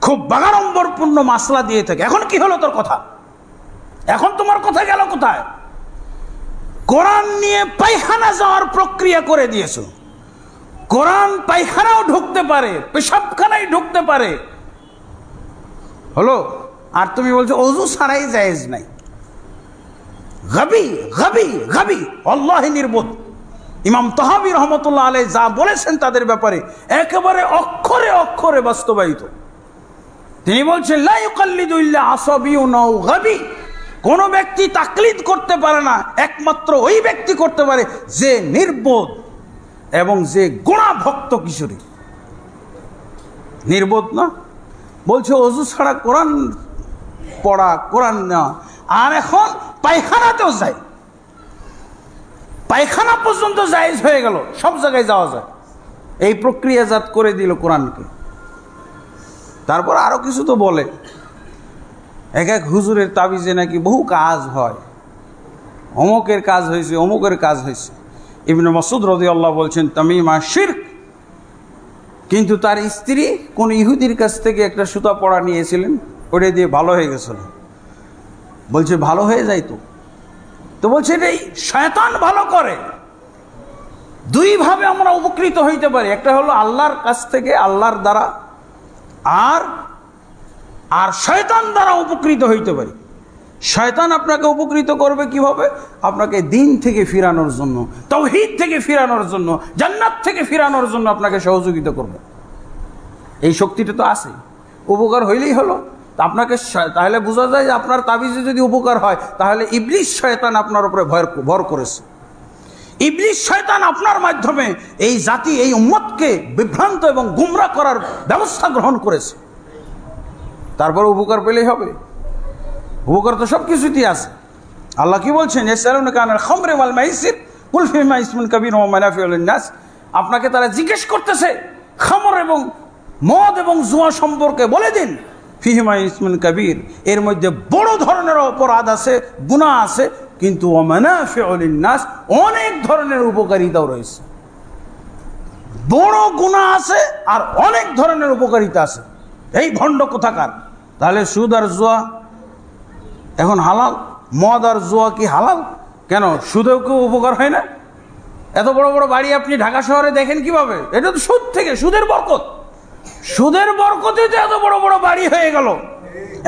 খুব বাগাড়ম্বরপূর্ণ মাসলা দিয়ে থাকে। এখন কি হলো তোর কথা? এখন তোমার কথা গেল কোথায়? কোরআন নিয়ে পায়খানা যাওয়ার প্রক্রিয়া করে দিয়েছো। কোরআন পায়খানাও ঢুকতে পারে, পেশাবখানায় ঢুকতে পারে, হলো। আর তুমি বলছো ওযু ছাড়াই জায়েজ নাই। গাবি গাবি গাবি, আল্লাহি নির্বোধ। ইমাম তাহাবী রহমতুল্লাহ আলাইহি যা বলেছেন তাদের ব্যাপারে একেবারে অক্ষরে অক্ষরে বাস্তবায়িত। তিনি বলছেন লা ইউকাল্লিদু ইল্লা আসাবিয়ুন আও গাবি। কোন ব্যক্তি তাকলিদ করতে পারে না, একমাত্র ওই ব্যক্তি করতে পারে যে নির্বোধ এবং যে গুণাভক্ত কিশোরী। নির্বোধ না, বলছে ওযু ছাড়া কোরআন পড়া, কোরআন নেওয়া। আর এখন পায়খানাতেও যায়, পায়খানা পর্যন্ত জায়েজ হয়ে গেল, সব জায়গায় যাওয়া যায়। এই প্রক্রিয়াজাত করে দিল কোরআনকে। তারপর আরো কিছু তো বলে, এক এক হুজুরের তাবিজে নাকি বহু কাজ হয়, অমুকের কাজ হয়েছে, অমুকের কাজ হয়েছে। ইবনে মাসউদ রাদিয়াল্লাহু বলছেন তামিমা শিরক। কিন্তু তার স্ত্রী কোন ইহুদির কাছ থেকে একটা সুতা পড়া নিয়েছিলেন, ওটা দিয়ে ভালো হয়ে গেছিল। বলছে ভালো হয়ে যায় তো। তো বলছে এটাই শয়তান ভালো করে। দুইভাবে আমরা উপকৃত হইতে পারি, একটা হলো আল্লাহর কাছ থেকে, আল্লাহর দ্বারা, আর শয়তান দ্বারা উপকৃত হইতে পারি। শয়তান আপনাকে উপকৃত করবে কিভাবে? আপনাকে দিন থেকে ফিরানোর জন্য, তাওহীদ থেকে ফিরানোর জন্য, জান্নাত থেকে ফিরানোর জন্য আপনাকে সহযোগিতা করবে। এই শক্তিটা তো আছে, উপকার হইলেই হলো। আপনাকে তাহলে বোঝা যায় যে আপনার তাবিজে যদি উপকার হয়, তাহলে ইবলিস শয়তান আপনার উপরে ভর করেছে। ইবলিস শয়তান আপনার মাধ্যমে এই জাতি, এই উম্মতকে বিভ্রান্ত এবং গুমরা করার ব্যবস্থা গ্রহণ করেছে। তারপর উপকার পেলেই হবে। উপকার তো সব কিছুতেই আছে। আল্লাহ কি বলছেন? ইয়াসআলুনাকা আনিল খামরি ওয়াল মাইসির কুল ফীহিমা ইসমুন কাবীরুন ওয়া মানাফিউ লিন-নাস। আপনাকে তারা জিজ্ঞেস করতেছে খামর এবং মদ এবং জুয়া সম্পর্কে, বলে দিন ফীহিমা ইসমুন কাবীর, এর মধ্যে বড় ধরনের অপরাধ আছে, গুনাহ আছে, কিন্তু ওয়া মানাফিউ লিন-নাস, অনেক ধরনের উপকারিতাও রয়েছে। বড় গুনাহ আছে আর অনেক ধরনের উপকারিতা আছে। এই ভণ্ড কোথাকার! তাহলে সুদ আর জুয়া এখন হালাল, মদ আর জুয়া কি হালাল? কেন, সুদেও কেউ উপকার হয় না? এত বড় বড় বাড়ি আপনি ঢাকা শহরে দেখেন কিভাবে? এটা তো সুদ থেকে, সুদের বরকত। সুদের বরকতে তো এত বড় বড় বাড়ি হয়ে গেল।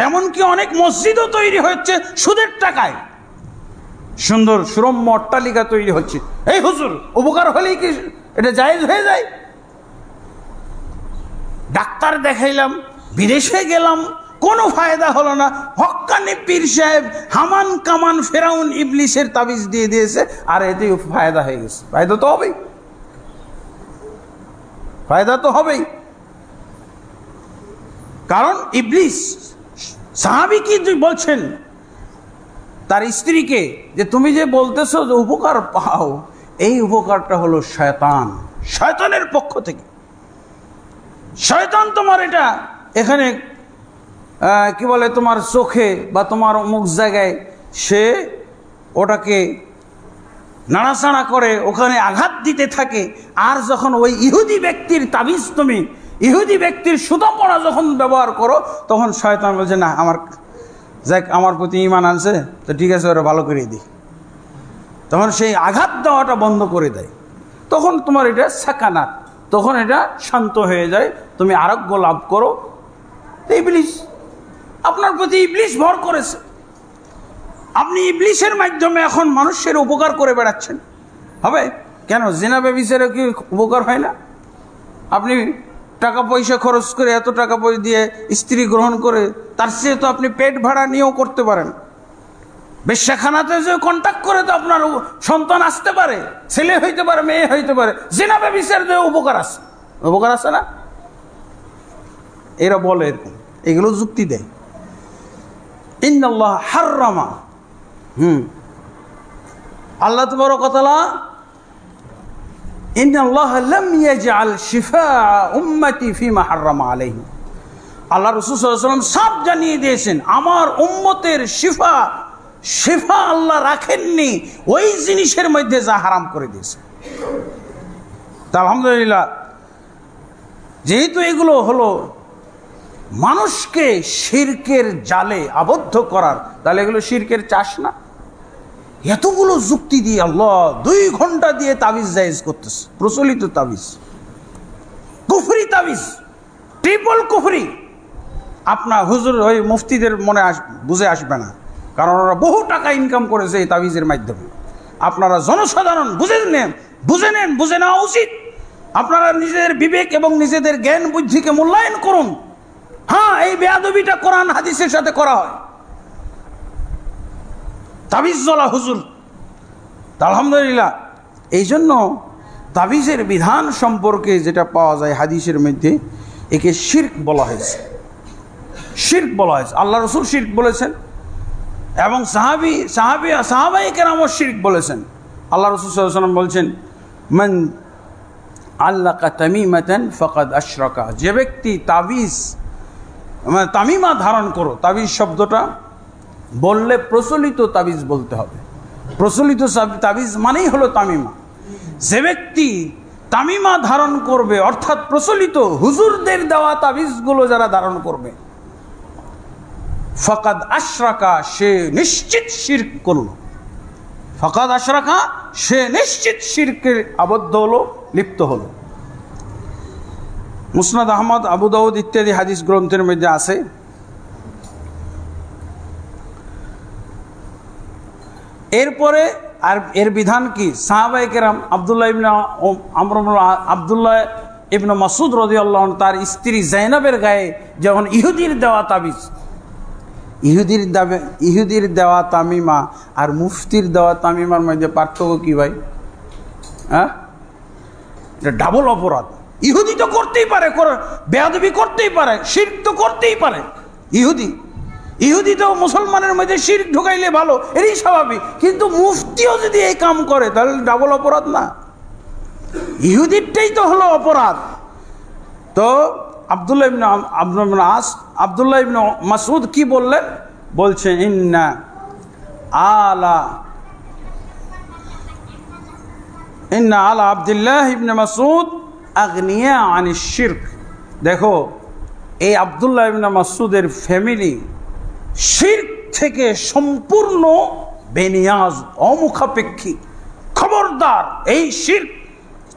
এমনকি অনেক মসজিদও তৈরি হচ্ছে সুদের টাকায়। সুন্দর সুরম্য অট্টালিকা তৈরি হচ্ছে, এই হুজুর উপকার হলেই কি এটা জায়েজ হয়ে যায়? ডাক্তার দেখাইলাম, বিদেশে গেলাম, কোনো ফায়দা হলো না, হক্কানি পীর সাহেব হামান কামান ফেরাউন ইবলিসের তাবিজ দিয়ে দিয়েছে, আর এতেই ফায়দা হয়ে গেছে। ফায়দা তো হবেই, ফায়দা তো হবেই। কারণ ইবলিস, সাহাবী কি বলছেন তার স্ত্রীকে, যে তুমি যে বলতেছো যে উপকার পাও, এই উপকারটা হলো শয়তান, শয়তানের পক্ষ থেকে। শয়তান তোমার এটা এখানে কি বলে, তোমার চোখে বা তোমার অমুক জায়গায় সে ওটাকে নাড়াচাড়া করে, ওখানে আঘাত দিতে থাকে। আর যখন ওই ইহুদি ব্যক্তির তাবিজ, তুমি ইহুদি ব্যক্তির সুতাপড়া যখন ব্যবহার করো, তখন শয়তান বলছে না, আমার প্রতি ঈমান আনছে তো ঠিক আছে, ওরা ভালো করে দিই। তখন সেই আঘাত দেওয়াটা বন্ধ করে দেয়। তখন তোমার এটা সাকানাত, তখন এটা শান্ত হয়ে যায়, তুমি আরোগ্য লাভ করো। ইবলিস আপনার প্রতি ইবলিস ভর করেছে, আপনি ইবলিসের মাধ্যমে এখন মানুষের উপকার করে বেড়াচ্ছেন। হবে কেন? জিনা ব্যভিচারে কি উপকার হয় না? আপনি টাকা পয়সা খরচ করে, এত টাকা পয়সা দিয়ে স্ত্রী গ্রহণ করে, তার চেয়ে তো আপনি পেট ভাড়া নিয়েও করতে পারেন। বেশ্যাখানাতে যে কন্ট্যাক্ট করে তো আপনার সন্তান আসতে পারে, ছেলে হইতে পারে, মেয়ে হইতে পারে। জিনা ব্যভিচার দিয়ে উপকার আছে, উপকার আছে না? এরা বলে এরকম, এগুলো যুক্তি দেয়। ইন্নাল্লাহ হাররামা, আল্লাহ তাবারক ওয়া তাআলা ইন্নাল্লাহ লাম ইয়াজআল শিফা উম্মতি ফিমা হাররামা আলাইহি। আল্লাহ রাসূল সাল্লাল্লাহু আলাইহি ওয়াসাল্লাম সব জানিয়ে দিয়েছেন, আমার উম্মতের শিফা আল্লাহ রাখেননি ওই জিনিসের মধ্যে যা হারাম করে দিয়েছে। তা আলহামদুলিল্লাহ, যেহেতু এগুলো হলো মানুষকে শিরকের জালে আবদ্ধ করার, তাহলে এগুলো শিরকের চাষ না? এতগুলো যুক্তি দিয়ে আল্লাহ 2 ঘন্টা দিয়ে তাবিজ জায়েজ করতেছে, প্রচলিত তাবিজ, কুফরি তাবিজ, ট্রিপল কুফরি। আপনার হুজুর ওই মুফতিদের মনে বুঝে আসবে না, কারণ ওরা বহু টাকা ইনকাম করেছে এই তাবিজের মাধ্যমে। আপনারা জনসাধারণ বুঝে নেন, বুঝে নেওয়া উচিত। আপনারা নিজেদের বিবেক এবং নিজেদের জ্ঞান বুদ্ধিকে মূল্যায়ন করুন। হ্যাঁ, এই বেয়াদবিটা কোরআন হাদিসের সাথে করা হয়, তাবিজওয়ালা হুজুর। আলহামদুলিল্লাহ, এই জন্য তাবিজের বিধান সম্পর্কে যেটা পাওয়া যায় হাদিসের মধ্যে, একে শিরক বলা হয়েছে, শিরক বলা হয়েছে। আল্লাহ রাসূল শিরক বলেছেন এবং সাহাবায়ে কেরামও শিরক বলেছেন। আল্লাহ রাসূল সাল্লাল্লাহু আলাইহি ওয়াসাল্লাম বলছেন, মান আল্লাকা তামিমাতান ফাকাদ আশরাকা, যে ব্যক্তি তামিমা ধারণ করো, তাবিজ শব্দটা বললে প্রচলিত তাবিজ বলতে হবে। প্রচলিত তাবিজ মানেই হলো তামিমা। যে ব্যক্তি তামিমা ধারণ করবে, অর্থাৎ প্রচলিত হুজুরদের দেওয়া তাবিজগুলো যারা ধারণ করবে, ফাকাদ আশরাকা, সে নিশ্চিত শিরক করলো। ফাকাদ আশরাকা, সে নিশ্চিত শিরকে আবদ্ধ হলো, লিপ্ত হলো। মুসনাদ আহমদ, আবু দাউদ ইত্যাদি হাদিস গ্রন্থের মধ্যে আছে। এরপরে আর এর বিধান কি? সাহাবায়ে কেরাম আব্দুল্লাহ ইবনে মাসউদ রাদিয়াল্লাহু আনহু তার স্ত্রী যায়নাবের গায়ে যখন ইহুদির দেওয়া তাবিজ, ইহুদির দেওয়া তামিমা আর মুফতির দেওয়া তামিমার মধ্যে পার্থক্য কি ভাই? হ্যাঁ, এটা ডাবল অপরাধ। ইহুদি তো করতেই পারে, বেয়াদবি করতেই পারে, শিরক তো করতেই পারে। ইহুদি তো মুসলমানের মধ্যে শিরক ঢুকাইলে ভালো, এরই স্বাভাবিক। কিন্তু মুফতিও যদি এই কাম করে, তাহলে ডাবল অপরাধ না? ইহুদিরটাই তো হলো অপরাধ। তো আব্দুল্লাহ ইবনে মাসউদ কি বললেন? বলছেন, ইন্না আলা আব্দুল্লাহ ইবনে মাসউদ আগনিয়া আনিশ শিরক। দেখো, এই আব্দুল্লাহ ইবনে মাসউদের ফ্যামিলি শিরক থেকে সম্পূর্ণ বেনিয়াজ, অমুখাপেক্ষী। খবরদার, এই শিরক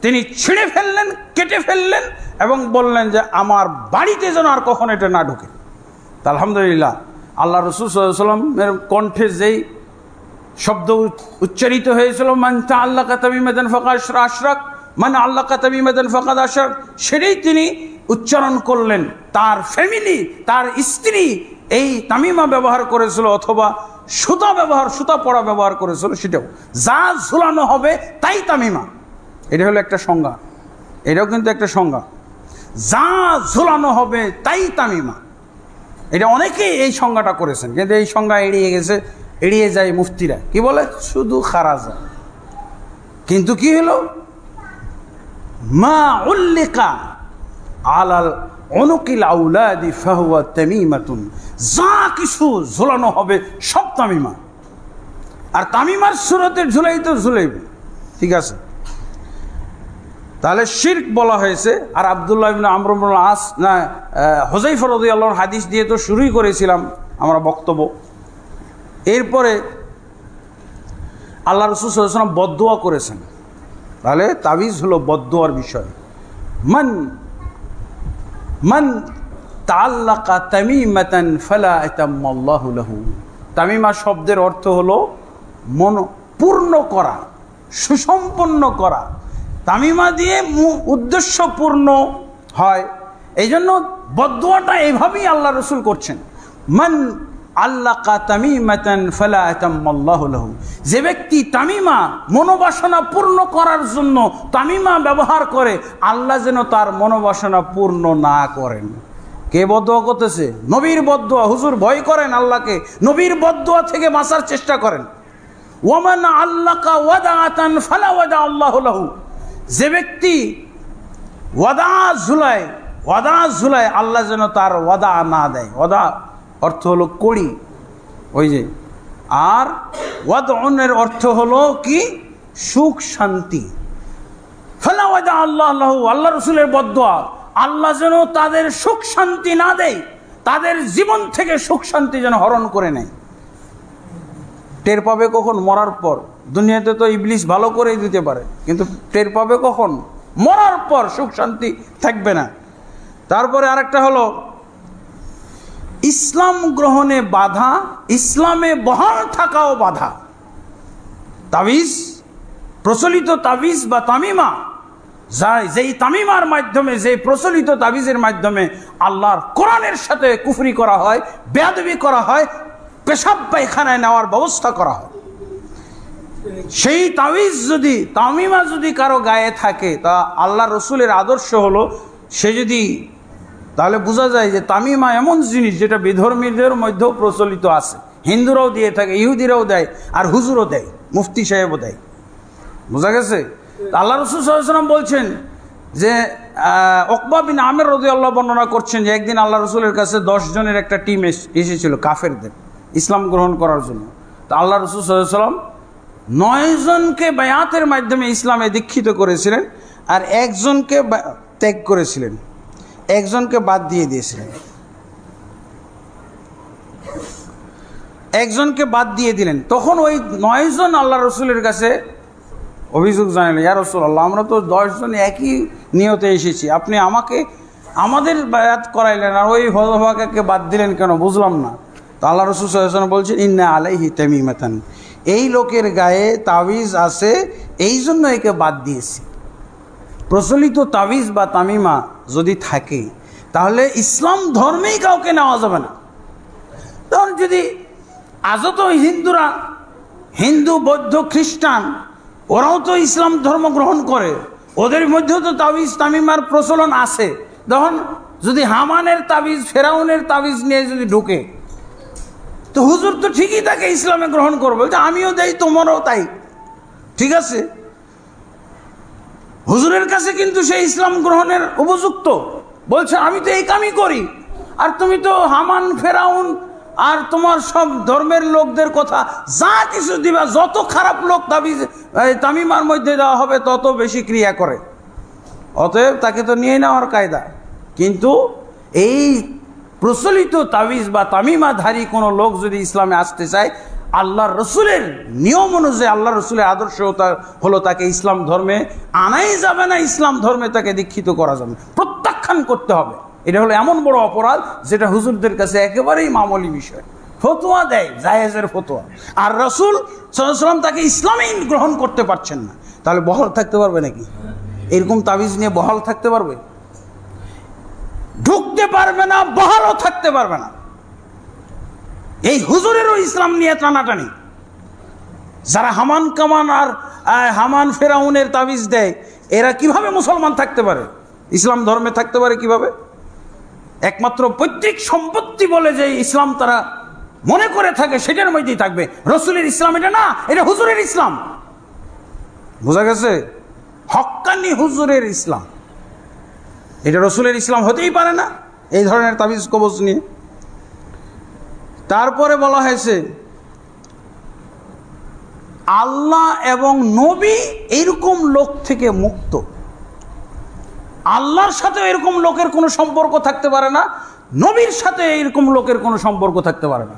তিনি ছিঁড়ে ফেললেন, কেটে ফেললেন এবং বললেন যে আমার বাড়িতে যেন আর কখনো এটা না ঢুকে। তা আলহামদুলিল্লাহ, আল্লাহ রাসূল সাল্লাল্লাহু আলাইহি ওয়াসাল্লামের কণ্ঠে যেই শব্দ উচ্চারিত হয়েছিল, মান তাআল্লাকা তামিমাতান ফাকাদ আশরাক, মান আল্লাকা তামিমাতান ফাকাদ আশরাক, সেটাই তিনি উচ্চারণ করলেন। তার ফ্যামিলি, তার স্ত্রী এই তামিমা ব্যবহার করেছিল, অথবা সুতা পড়া ব্যবহার করেছিল, সেটাও যা ঝুলানো হবে তাই তামিমা। এটা হলো একটা সংজ্ঞা, এটাও কিন্তু একটা সংজ্ঞা, যা ঝুলানো হবে তাই তামিমা। এটা অনেকেই এই সংজ্ঞাটা করেছেন, কিন্তু এই সংজ্ঞা এড়িয়ে যায় মুফতিরা। কি বলে? শুধু খারাজা। কিন্তু কি হলো? মা উল্লিকা আলাল উনুকিল আউলাদি ফাহুয়া তামিমাতুন, যা কিছু ঝুলানো হবে সব তামিমা। আর তামিমার সুরতে ঝুলাই তো ঝুলাইবে, ঠিক আছে। তাহলে শিরক বলা হয়েছে। আর আব্দুল্লাহ ইবনে আমর ইবনে আস না হুযায়ফা রাদিয়াল্লাহু আনহু হাদিস দিয়ে তো শুরুই করেছিলাম আমরা বক্তব্য। এরপরে আল্লাহ রাসূল সাল্লাল্লাহু আলাইহি ওয়াসাল্লাম বদদুয়া করেছেন। তাহলে তাবিজ হলো বদদুয়ার বিষয়। মান তাআল্লাকা তামিমাতান ফালা আতাম্মাল্লাহু লাহু। তামিমা শব্দের অর্থ হলো পূর্ণ করা, সুসম্পন্ন করা। তামিমা দিয়ে উদ্দেশ্য পূর্ণ হয়, এই জন্য বদদুয়াটা এইভাবেই আল্লাহ রসুল করছেন। মান আল্লাকা তামিমাতান ফালা আতাম্মাল্লাহু লাহু, যে ব্যক্তি তামিমা মনোবাসনা পূর্ণ করার জন্য তামিমা ব্যবহার করে, আল্লাহ যেন তার মনোবাসনা পূর্ণ না করেন। কে বদদুয়া করতেছে? নবীর বদদুয়া। হুজুর ভয় করেন আল্লাহকে, নবীর বদদুয়া থেকে বাঁচার চেষ্টা করেন। ওয়ামান আল্লাকা ওয়াদাআতান ফালা ওয়াদা আল্লাহু লাহু, যে ব্যক্তি ওয়াদা ঝুলায় আল্লাহ যেন তার ওয়াদা না দেয়। ওয়াদা অর্থ হলো কড়ি, ওই যে। আর ওয়াদউনের অর্থ হলো কি? সুখ শান্তি। ফালা ওয়াদা আল্লাহু লাহু, আল্লাহ রসুলের বদদুয়া, আল্লাহ যেন তাদের সুখ শান্তি না দেয়, তাদের জীবন থেকে সুখ শান্তি যেন হরণ করে নেয়। টের পাবে কখন? মরার পর। দুনিয়াতে তো ইবলিস ভালো করেই দিতে পারে, কিন্তু টের পাবে কখন? মরার পর সুখ শান্তি থাকবে না। তারপরে আরেকটা হলো ইসলাম গ্রহণে বাধা, ইসলামে বহাল থাকাও বাধা। তাবিজ, প্রচলিত তাবিজ বা তামিমা, যেই তামিমার মাধ্যমে, যে প্রচলিত তাবিজের মাধ্যমে আল্লাহর কোরআনের সাথে কুফরি করা হয়, বেয়াদবি করা হয়, পেশাব পায়খানায় নেওয়ার ব্যবস্থা করা হয়, সেই তাবিজ যদি, তামিমা যদি কারো গায়ে থাকে, তা আল্লাহ রসুলের আদর্শ হলো সে যদি, তাহলে বোঝা যায় যে তামিমা এমন জিনিস যেটা বিধর্মীদের মধ্যেও প্রচলিত আছে। হিন্দুরাও দিয়ে থাকে, ইহুদিরাও দেয়, আর হুজুরও দেয়, মুফতি সাহেবও দেয়। বোঝা গেছে? আল্লাহ রসুল সাল্লাল্লাহু আলাইহি ওয়াসাল্লাম বলছেন যে উকবা বিন আমির রাদিয়াল্লাহু বর্ণনা করছেন যে একদিন আল্লাহ রসুলের কাছে 10 জনের একটা টিম এসেছিল কাফেরদের, ইসলাম গ্রহণ করার জন্য। তো আল্লাহ রসুল সাল্লাল্লাহু আলাইহি ওয়াসাল্লাম 9 জনকে বায়াতের মাধ্যমে ইসলামে দীক্ষিত করেছিলেন, আর একজনকে ত্যাগ করেছিলেন, একজনকে বাদ দিয়ে দিয়েছিলেন, একজনকে বাদ দিয়ে দিলেন। তখন ওই 9 জন আল্লাহ রসুলের কাছে অভিযোগ জানালেন, ইয়া রাসূলুল্লাহ, আমরা তো 10 জন একই নিয়তে এসেছি, আপনি আমাদের বায়াত করাইলেন, আর ওই হযফাকে বাদ দিলেন কেন? বুঝলাম না। তো আল্লাহ রাসূল সাল্লাল্লাহু আলাইহি ওয়াসাল্লাম বলছেন, ইন্না আলাইহি তামিমাতান, এই লোকের গায়ে তাবিজ আছে, এই জন্য একে বাদ দিয়েছি। প্রচলিত তাবিজ বা তামিমা যদি থাকে, তাহলে ইসলাম ধর্মেই কাউকে নেওয়া যাবে না। তখন যদি আজও তো হিন্দুরা, হিন্দু, বৌদ্ধ, খ্রিস্টান, ওরাও তো ইসলাম ধর্ম গ্রহণ করে, ওদের মধ্যেও তো তাবিজ তামিমার প্রচলন আছে। তখন যদি হামানের তাবিজ, ফেরাউনের তাবিজ নিয়ে যদি ঢুকে, তো হুজুর তো ঠিকই তাকে ইসলামে গ্রহণ করবে, বলছে আমিও দেই, তোমারও তাই, ঠিক আছে। হুজুরের কাছে কিন্তু সে ইসলাম গ্রহণের উপযুক্ত, বলছে আমি তো এই কামই করি, আর তুমি তো হামান, ফেরাউন আর তোমার সব ধর্মের লোকদের কথা যা কিছু দিবা, যত খারাপ লোক তাবিজ তামিমার মধ্যে দেওয়া হবে তত বেশি ক্রিয়া করে, অতএব তাকে তো নিয়ে নেওয়ার কায়দা। কিন্তু এই প্রচলিত তাবিজ বা তামিমাধারী কোনো লোক যদি ইসলামে আসতে চায়, আল্লাহর রসুলের নিয়ম অনুযায়ী, আল্লাহ রসুলের আদর্শ হলো তাকে ইসলাম ধর্মে আনাই যাবে না, ইসলাম ধর্মে তাকে দীক্ষিত করা যাবে, প্রত্যাখ্যান করতে হবে। এটা হলো এমন বড় অপরাধ যেটা হুজুরদের কাছে একেবারেই মামুলি বিষয়। ফতোয়া দেয়, জায়েজের ফতোয়া। আর রাসূল সাল্লাল্লাহু আলাইহি ওয়াসাল্লাম তাকে ইসলামে গ্রহণ করতে পারছেন না, তাহলে বহাল থাকতে পারবে নাকি? এরকম তাবিজ নিয়ে বহাল থাকতে পারবে? ঢুকতে পারবে না, বহালও থাকতে পারবে না। এই হুজুরেরও ইসলাম নিয়ে টানাটানি। যারা হামান কামান আর হামান ফেরাউনের তাবিজ দেয়, এরা কিভাবে মুসলমান থাকতে পারে, ইসলাম ধর্মে থাকতে পারে কিভাবে? একমাত্র পৈতৃক সম্পত্তি বলে যে ইসলাম তারা মনে করে থাকে, সেটার মধ্যেই থাকবে। রসুলের ইসলাম এটা না, এটা হুজুরের ইসলাম। বোঝা গেছে? হক্কানি হুজুরের ইসলাম, এটা রসুলের ইসলাম হতেই পারে না এই ধরনের তাবিজ কবজ নিয়ে। তারপরে বলা হয়েছে আল্লাহ এবং নবী এইরকম লোক থেকে মুক্ত। আল্লাহর সাথে এরকম লোকের কোনো সম্পর্ক থাকতে পারে না, নবীর সাথে এরকম লোকের কোনো সম্পর্ক থাকতে পারে না।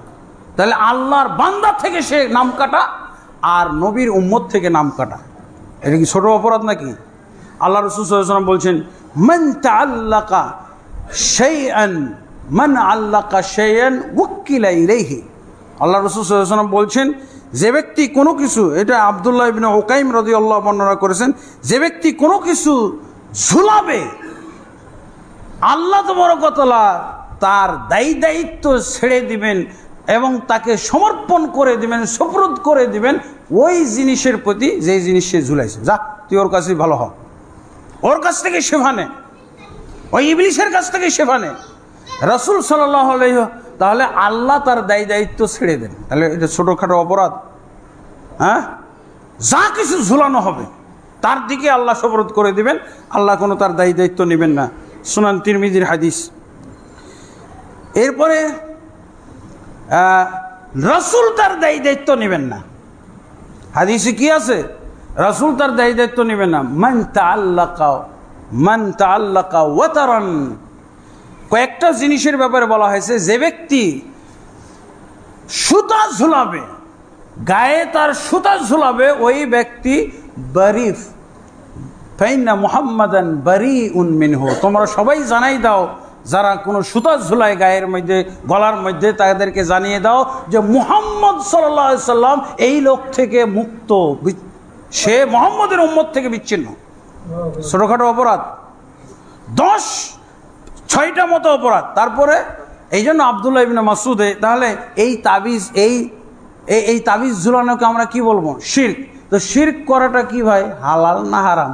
তাহলে আল্লাহর বান্দা থেকে সে নাম কাটা, আর নবীর উম্মত থেকে নাম কাটা, এটা কি ছোট অপরাধ নাকি? আল্লাহ রাসূল সাল্লাল্লাহু আলাইহি ওয়াসাল্লাম বলছেন, মান তাআল্লাকা শাইআন মান আল্লাকা শাইআন ওয়াক্কিলা ইলাইহি। আল্লাহ রাসূল সাল্লাল্লাহু আলাইহি ওয়াসাল্লাম বলছেন, যে ব্যক্তি কোনো কিছু, এটা আব্দুল্লাহ ইবনে উকাইম রাদিয়াল্লাহু বর্ণনা করেছেন, যে ব্যক্তি কোনো কিছু ঝুলাবে, আল্লাহ তাবারক ওয়া তাআলা তার দায়িত্ব ছেড়ে দিবেন এবং তাকে সমর্পণ করে দিবেন, সুপ্রদ করে দিবেন ওই জিনিসের প্রতি যে জিনিস সে ঝুলাইছে। যা, তুই ওর কাছেই ভালো হ, ওর কাছ থেকে শেফা নে, ওই ইবলিসের কাছ থেকে শেফা নে। রাসূল সাল্লাল্লাহু আলাইহি, তাহলে আল্লাহ তার দায়িত্ব ছেড়ে দেন, তাহলে এটা ছোটোখাটো অপরাধ? হ্যাঁ, যা কিছু ঝুলানো হবে তার দিকে আল্লাহ সুপ্রদ করে দিবেন, আল্লাহ কোনো তার দায়িত্ব নেবেন না। সুনান তিরমিজির হাদিস। এরপরে রাসূল তার দায়িত্ব নেবেন না, হাদিসে কি আছে? রাসূল তার দায়িত্ব নেবেন না। মান তাআল্লাকা ওয়াতারান, কয়েকটা জিনিসের ব্যাপারে বলা হয়েছে, যে ব্যক্তি সুতা ঝুলাবে, গায়ে তার সুতা ঝুলাবে, ওই ব্যক্তি বারিফ ফাইন্না মুহাম্মাদান বারিউন মিনহু। তোমরা সবাই জানাই দাও, যারা কোনো সুতা ঝুলায় গায়ের মধ্যে, গলার মধ্যে, তাদেরকে জানিয়ে দাও যে মুহাম্মদ সাল্লাল্লাহু আলাইহি সাল্লাম এই লোক থেকে মুক্ত, সে মুহাম্মদের উম্মত থেকে বিচ্ছিন্ন। ছোটখাটো অপরাধ 6টা মতো অপরাধ। তারপরে এই জন্য আব্দুল্লাহ ইবনে মাসউদে, তাহলে এই তাবিজ, এই তাবিজ ঝুলানোকে আমরা কি বলবো? শিরক। তো শিরক করাটা কি ভাই, হালাল না হারাম?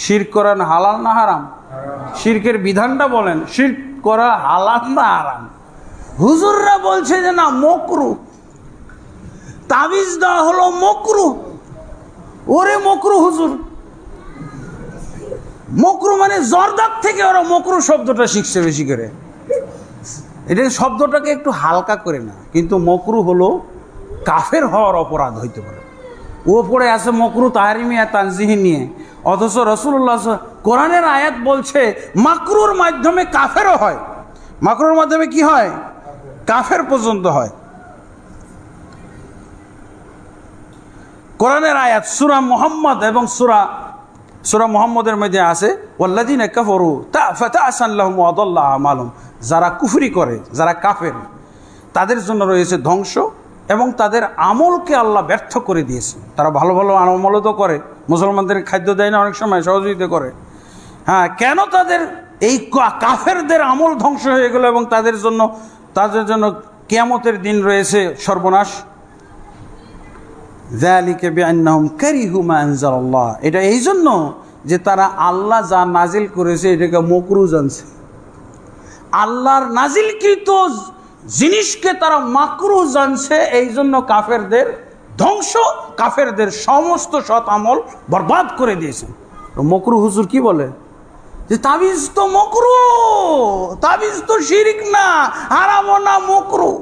শিরক করা হালাল না হারাম? শিরকের বিধানটা বলেন, শিরক করা হালাল না হারাম? হুজুররা বলছে যে না, মাকরুহ, তাবিজ দেওয়া হলো মাকরুহ। ওরে মাকরুহ হুজুর, মাকরুহ মানে জর্দার থেকে ওরা মাকরুহ শব্দটা শিখছে বেশি করে। এটা শব্দটাকে একটু হালকা করে না, কিন্তু মাকরুহ হলো কাফের হওয়ার অপরাধ হইতে পারে। ও পড়ে আছে মাকরুহ তাহরিমি আর তানজিহি নিয়ে, অথচ রাসূলুল্লাহ কোরআনের আয়াত বলছে মাকরুহর মাধ্যমে কাফেরও হয়। মাকরুহর মাধ্যমে কি হয়? কাফের পর্যন্ত হয়। কোরআনের আয়াত সূরা মুহাম্মদ এবং সূরা মুহাম্মদের মধ্যে আছে, ওয়াল্লাযীনা কাফারু ফাতাআসান লাহুম ওয়া আদাল্লা আমালুহুম। যারা কুফরি করে, যারা কাফের, তাদের জন্য রয়েছে ধ্বংস এবং তাদের আমলকে আল্লাহ ব্যর্থ করে দিয়েছে। তারা ভালো ভালো আমলও তো করে, মুসলমানদের খাদ্য দেয় না, অনেক সময় সহযোগিতা করে। হ্যাঁ, কেন তাদের এই কাফেরদের আমল ধ্বংস হয়ে গেল এবং তাদের জন্য কিয়ামতের দিন রয়েছে সর্বনাশ? যালিকা বিআন্নাহুম কারিহু মা আনজালাল্লাহ। এটা এই জন্য যে তারা আল্লাহ যা নাজিল করেছে এটাকে মাকরুহ জানছে। আল্লাহর নাজিলকৃত জিনিসকে তারা মাকরুহ জানছে, এই জন্য কাফেরদের ধ্বংস, কাফেরদের সমস্ত সৎ আমল বরবাদ করে দিয়েছে। মাকরুহ হুজুর কি বলে যে তাবিজ তো মাকরুহ, তাবিজ তো শিরক না, হারাম না, মাকরুহ।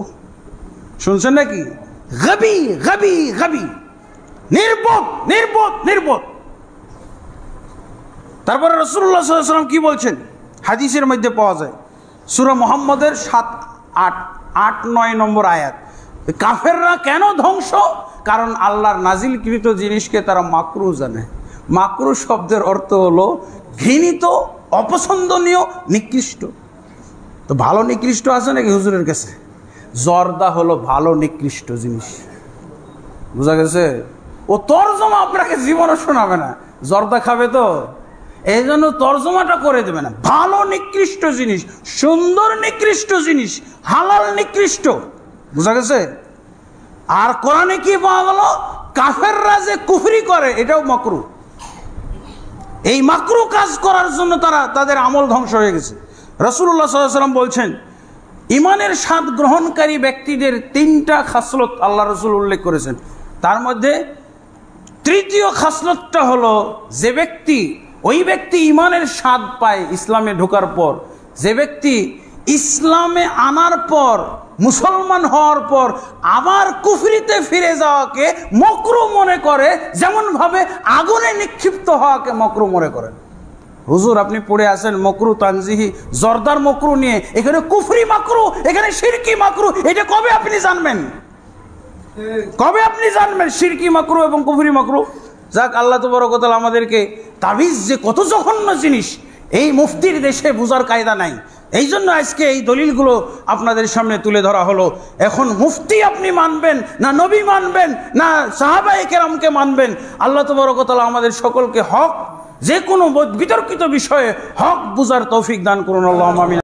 শুনছেন নাকি? গাবি গাবি গাবি, নির্বোধ নির্বোধ নির্বোধ। তারপরে রাসূলুল্লাহ সাল্লাল্লাহু আলাইহি ওয়াসাল্লাম কি বলছেন? হাদিসের মধ্যে পাওয়া যায়, সূরা মুহাম্মদের 7-8-9 নম্বর আয়াত। কাফেররা কেন ধ্বংস? কারণ আল্লাহর নাজিলকৃত জিনিসকে তারা মাকরুহ জানে। মাকরুহ শব্দের অর্থ হলো ঘৃণিত, অপছন্দনীয়, নিকৃষ্ট। তো ভালো নিকৃষ্ট আছে নাকি হুজুরের কাছে? জর্দা হলো ভালো নিকৃষ্ট জিনিস। বুঝা গেছে? ও তরজমা আপনাকে জীবনও শোনাবে না, জর্দা খাবে তো এই জন্য তরজমাটা করে দেবে না। ভালো নিকৃষ্ট জিনিস, সুন্দর নিকৃষ্ট জিনিস, হালাল নিকৃষ্ট। বুঝা গেছে? আর কোরআনে কি পাওয়া গেল? কাফেররা যে কুফরি করে এটাও মাকরু। এই মাকরু কাজ করার জন্য তাদের আমল ধ্বংস হয়ে গেছে। রাসূলুল্লাহ সাল্লাল্লাহু আলাইহি ওয়াসাল্লাম বলছেন, ইমানের স্বাদ গ্রহণকারী ব্যক্তিদের 3টা খাসলত আল্লাহ রাসূল উল্লেখ করেছেন। তার মধ্যে তৃতীয় খাসলতটা হলো, যে ব্যক্তি ওই ব্যক্তি ইমানের স্বাদ পায় ইসলামে ঢোকার পর, যে ব্যক্তি ইসলামে আনার পর, মুসলমান হওয়ার পর আবার কুফরিতে ফিরে যাওয়াকে মকরু মনে করে, যেমন ভাবে আগুনে নিক্ষিপ্ত হওয়াকে মকরু মনে করেন। হুজুর আপনি পড়ে আছেন মকরু তানজিহি, জর্দার মকরু নিয়ে, এখানে কুফরি মাকরু, এখানে শিরকি মাকরু। এটা কবে আপনি জানবেন? কবে আপনি জানবেন শিরকি মাকরু এবং কুফরি মাকরু? যাক, আল্লাহ তাবারক ওয়া তাআলা আমাদেরকে, তাবিজ যে কত জঘন্য জিনিস এই মুফতির দেশে বুঝার কায়দা নাই, এই জন্য আজকে এই দলিলগুলো আপনাদের সামনে তুলে ধরা হলো। এখন মুফতি আপনি মানবেন না নবী মানবেন না সাহাবায়ে কেরামকে মানবেন? আল্লাহ তাবারক ওয়া তাআলা আমাদের সকলকে হক, যে কোনো বিতর্কিত বিষয়ে হক বুঝার তৌফিক দান করুন। আল্লাহুম্মা আমিন।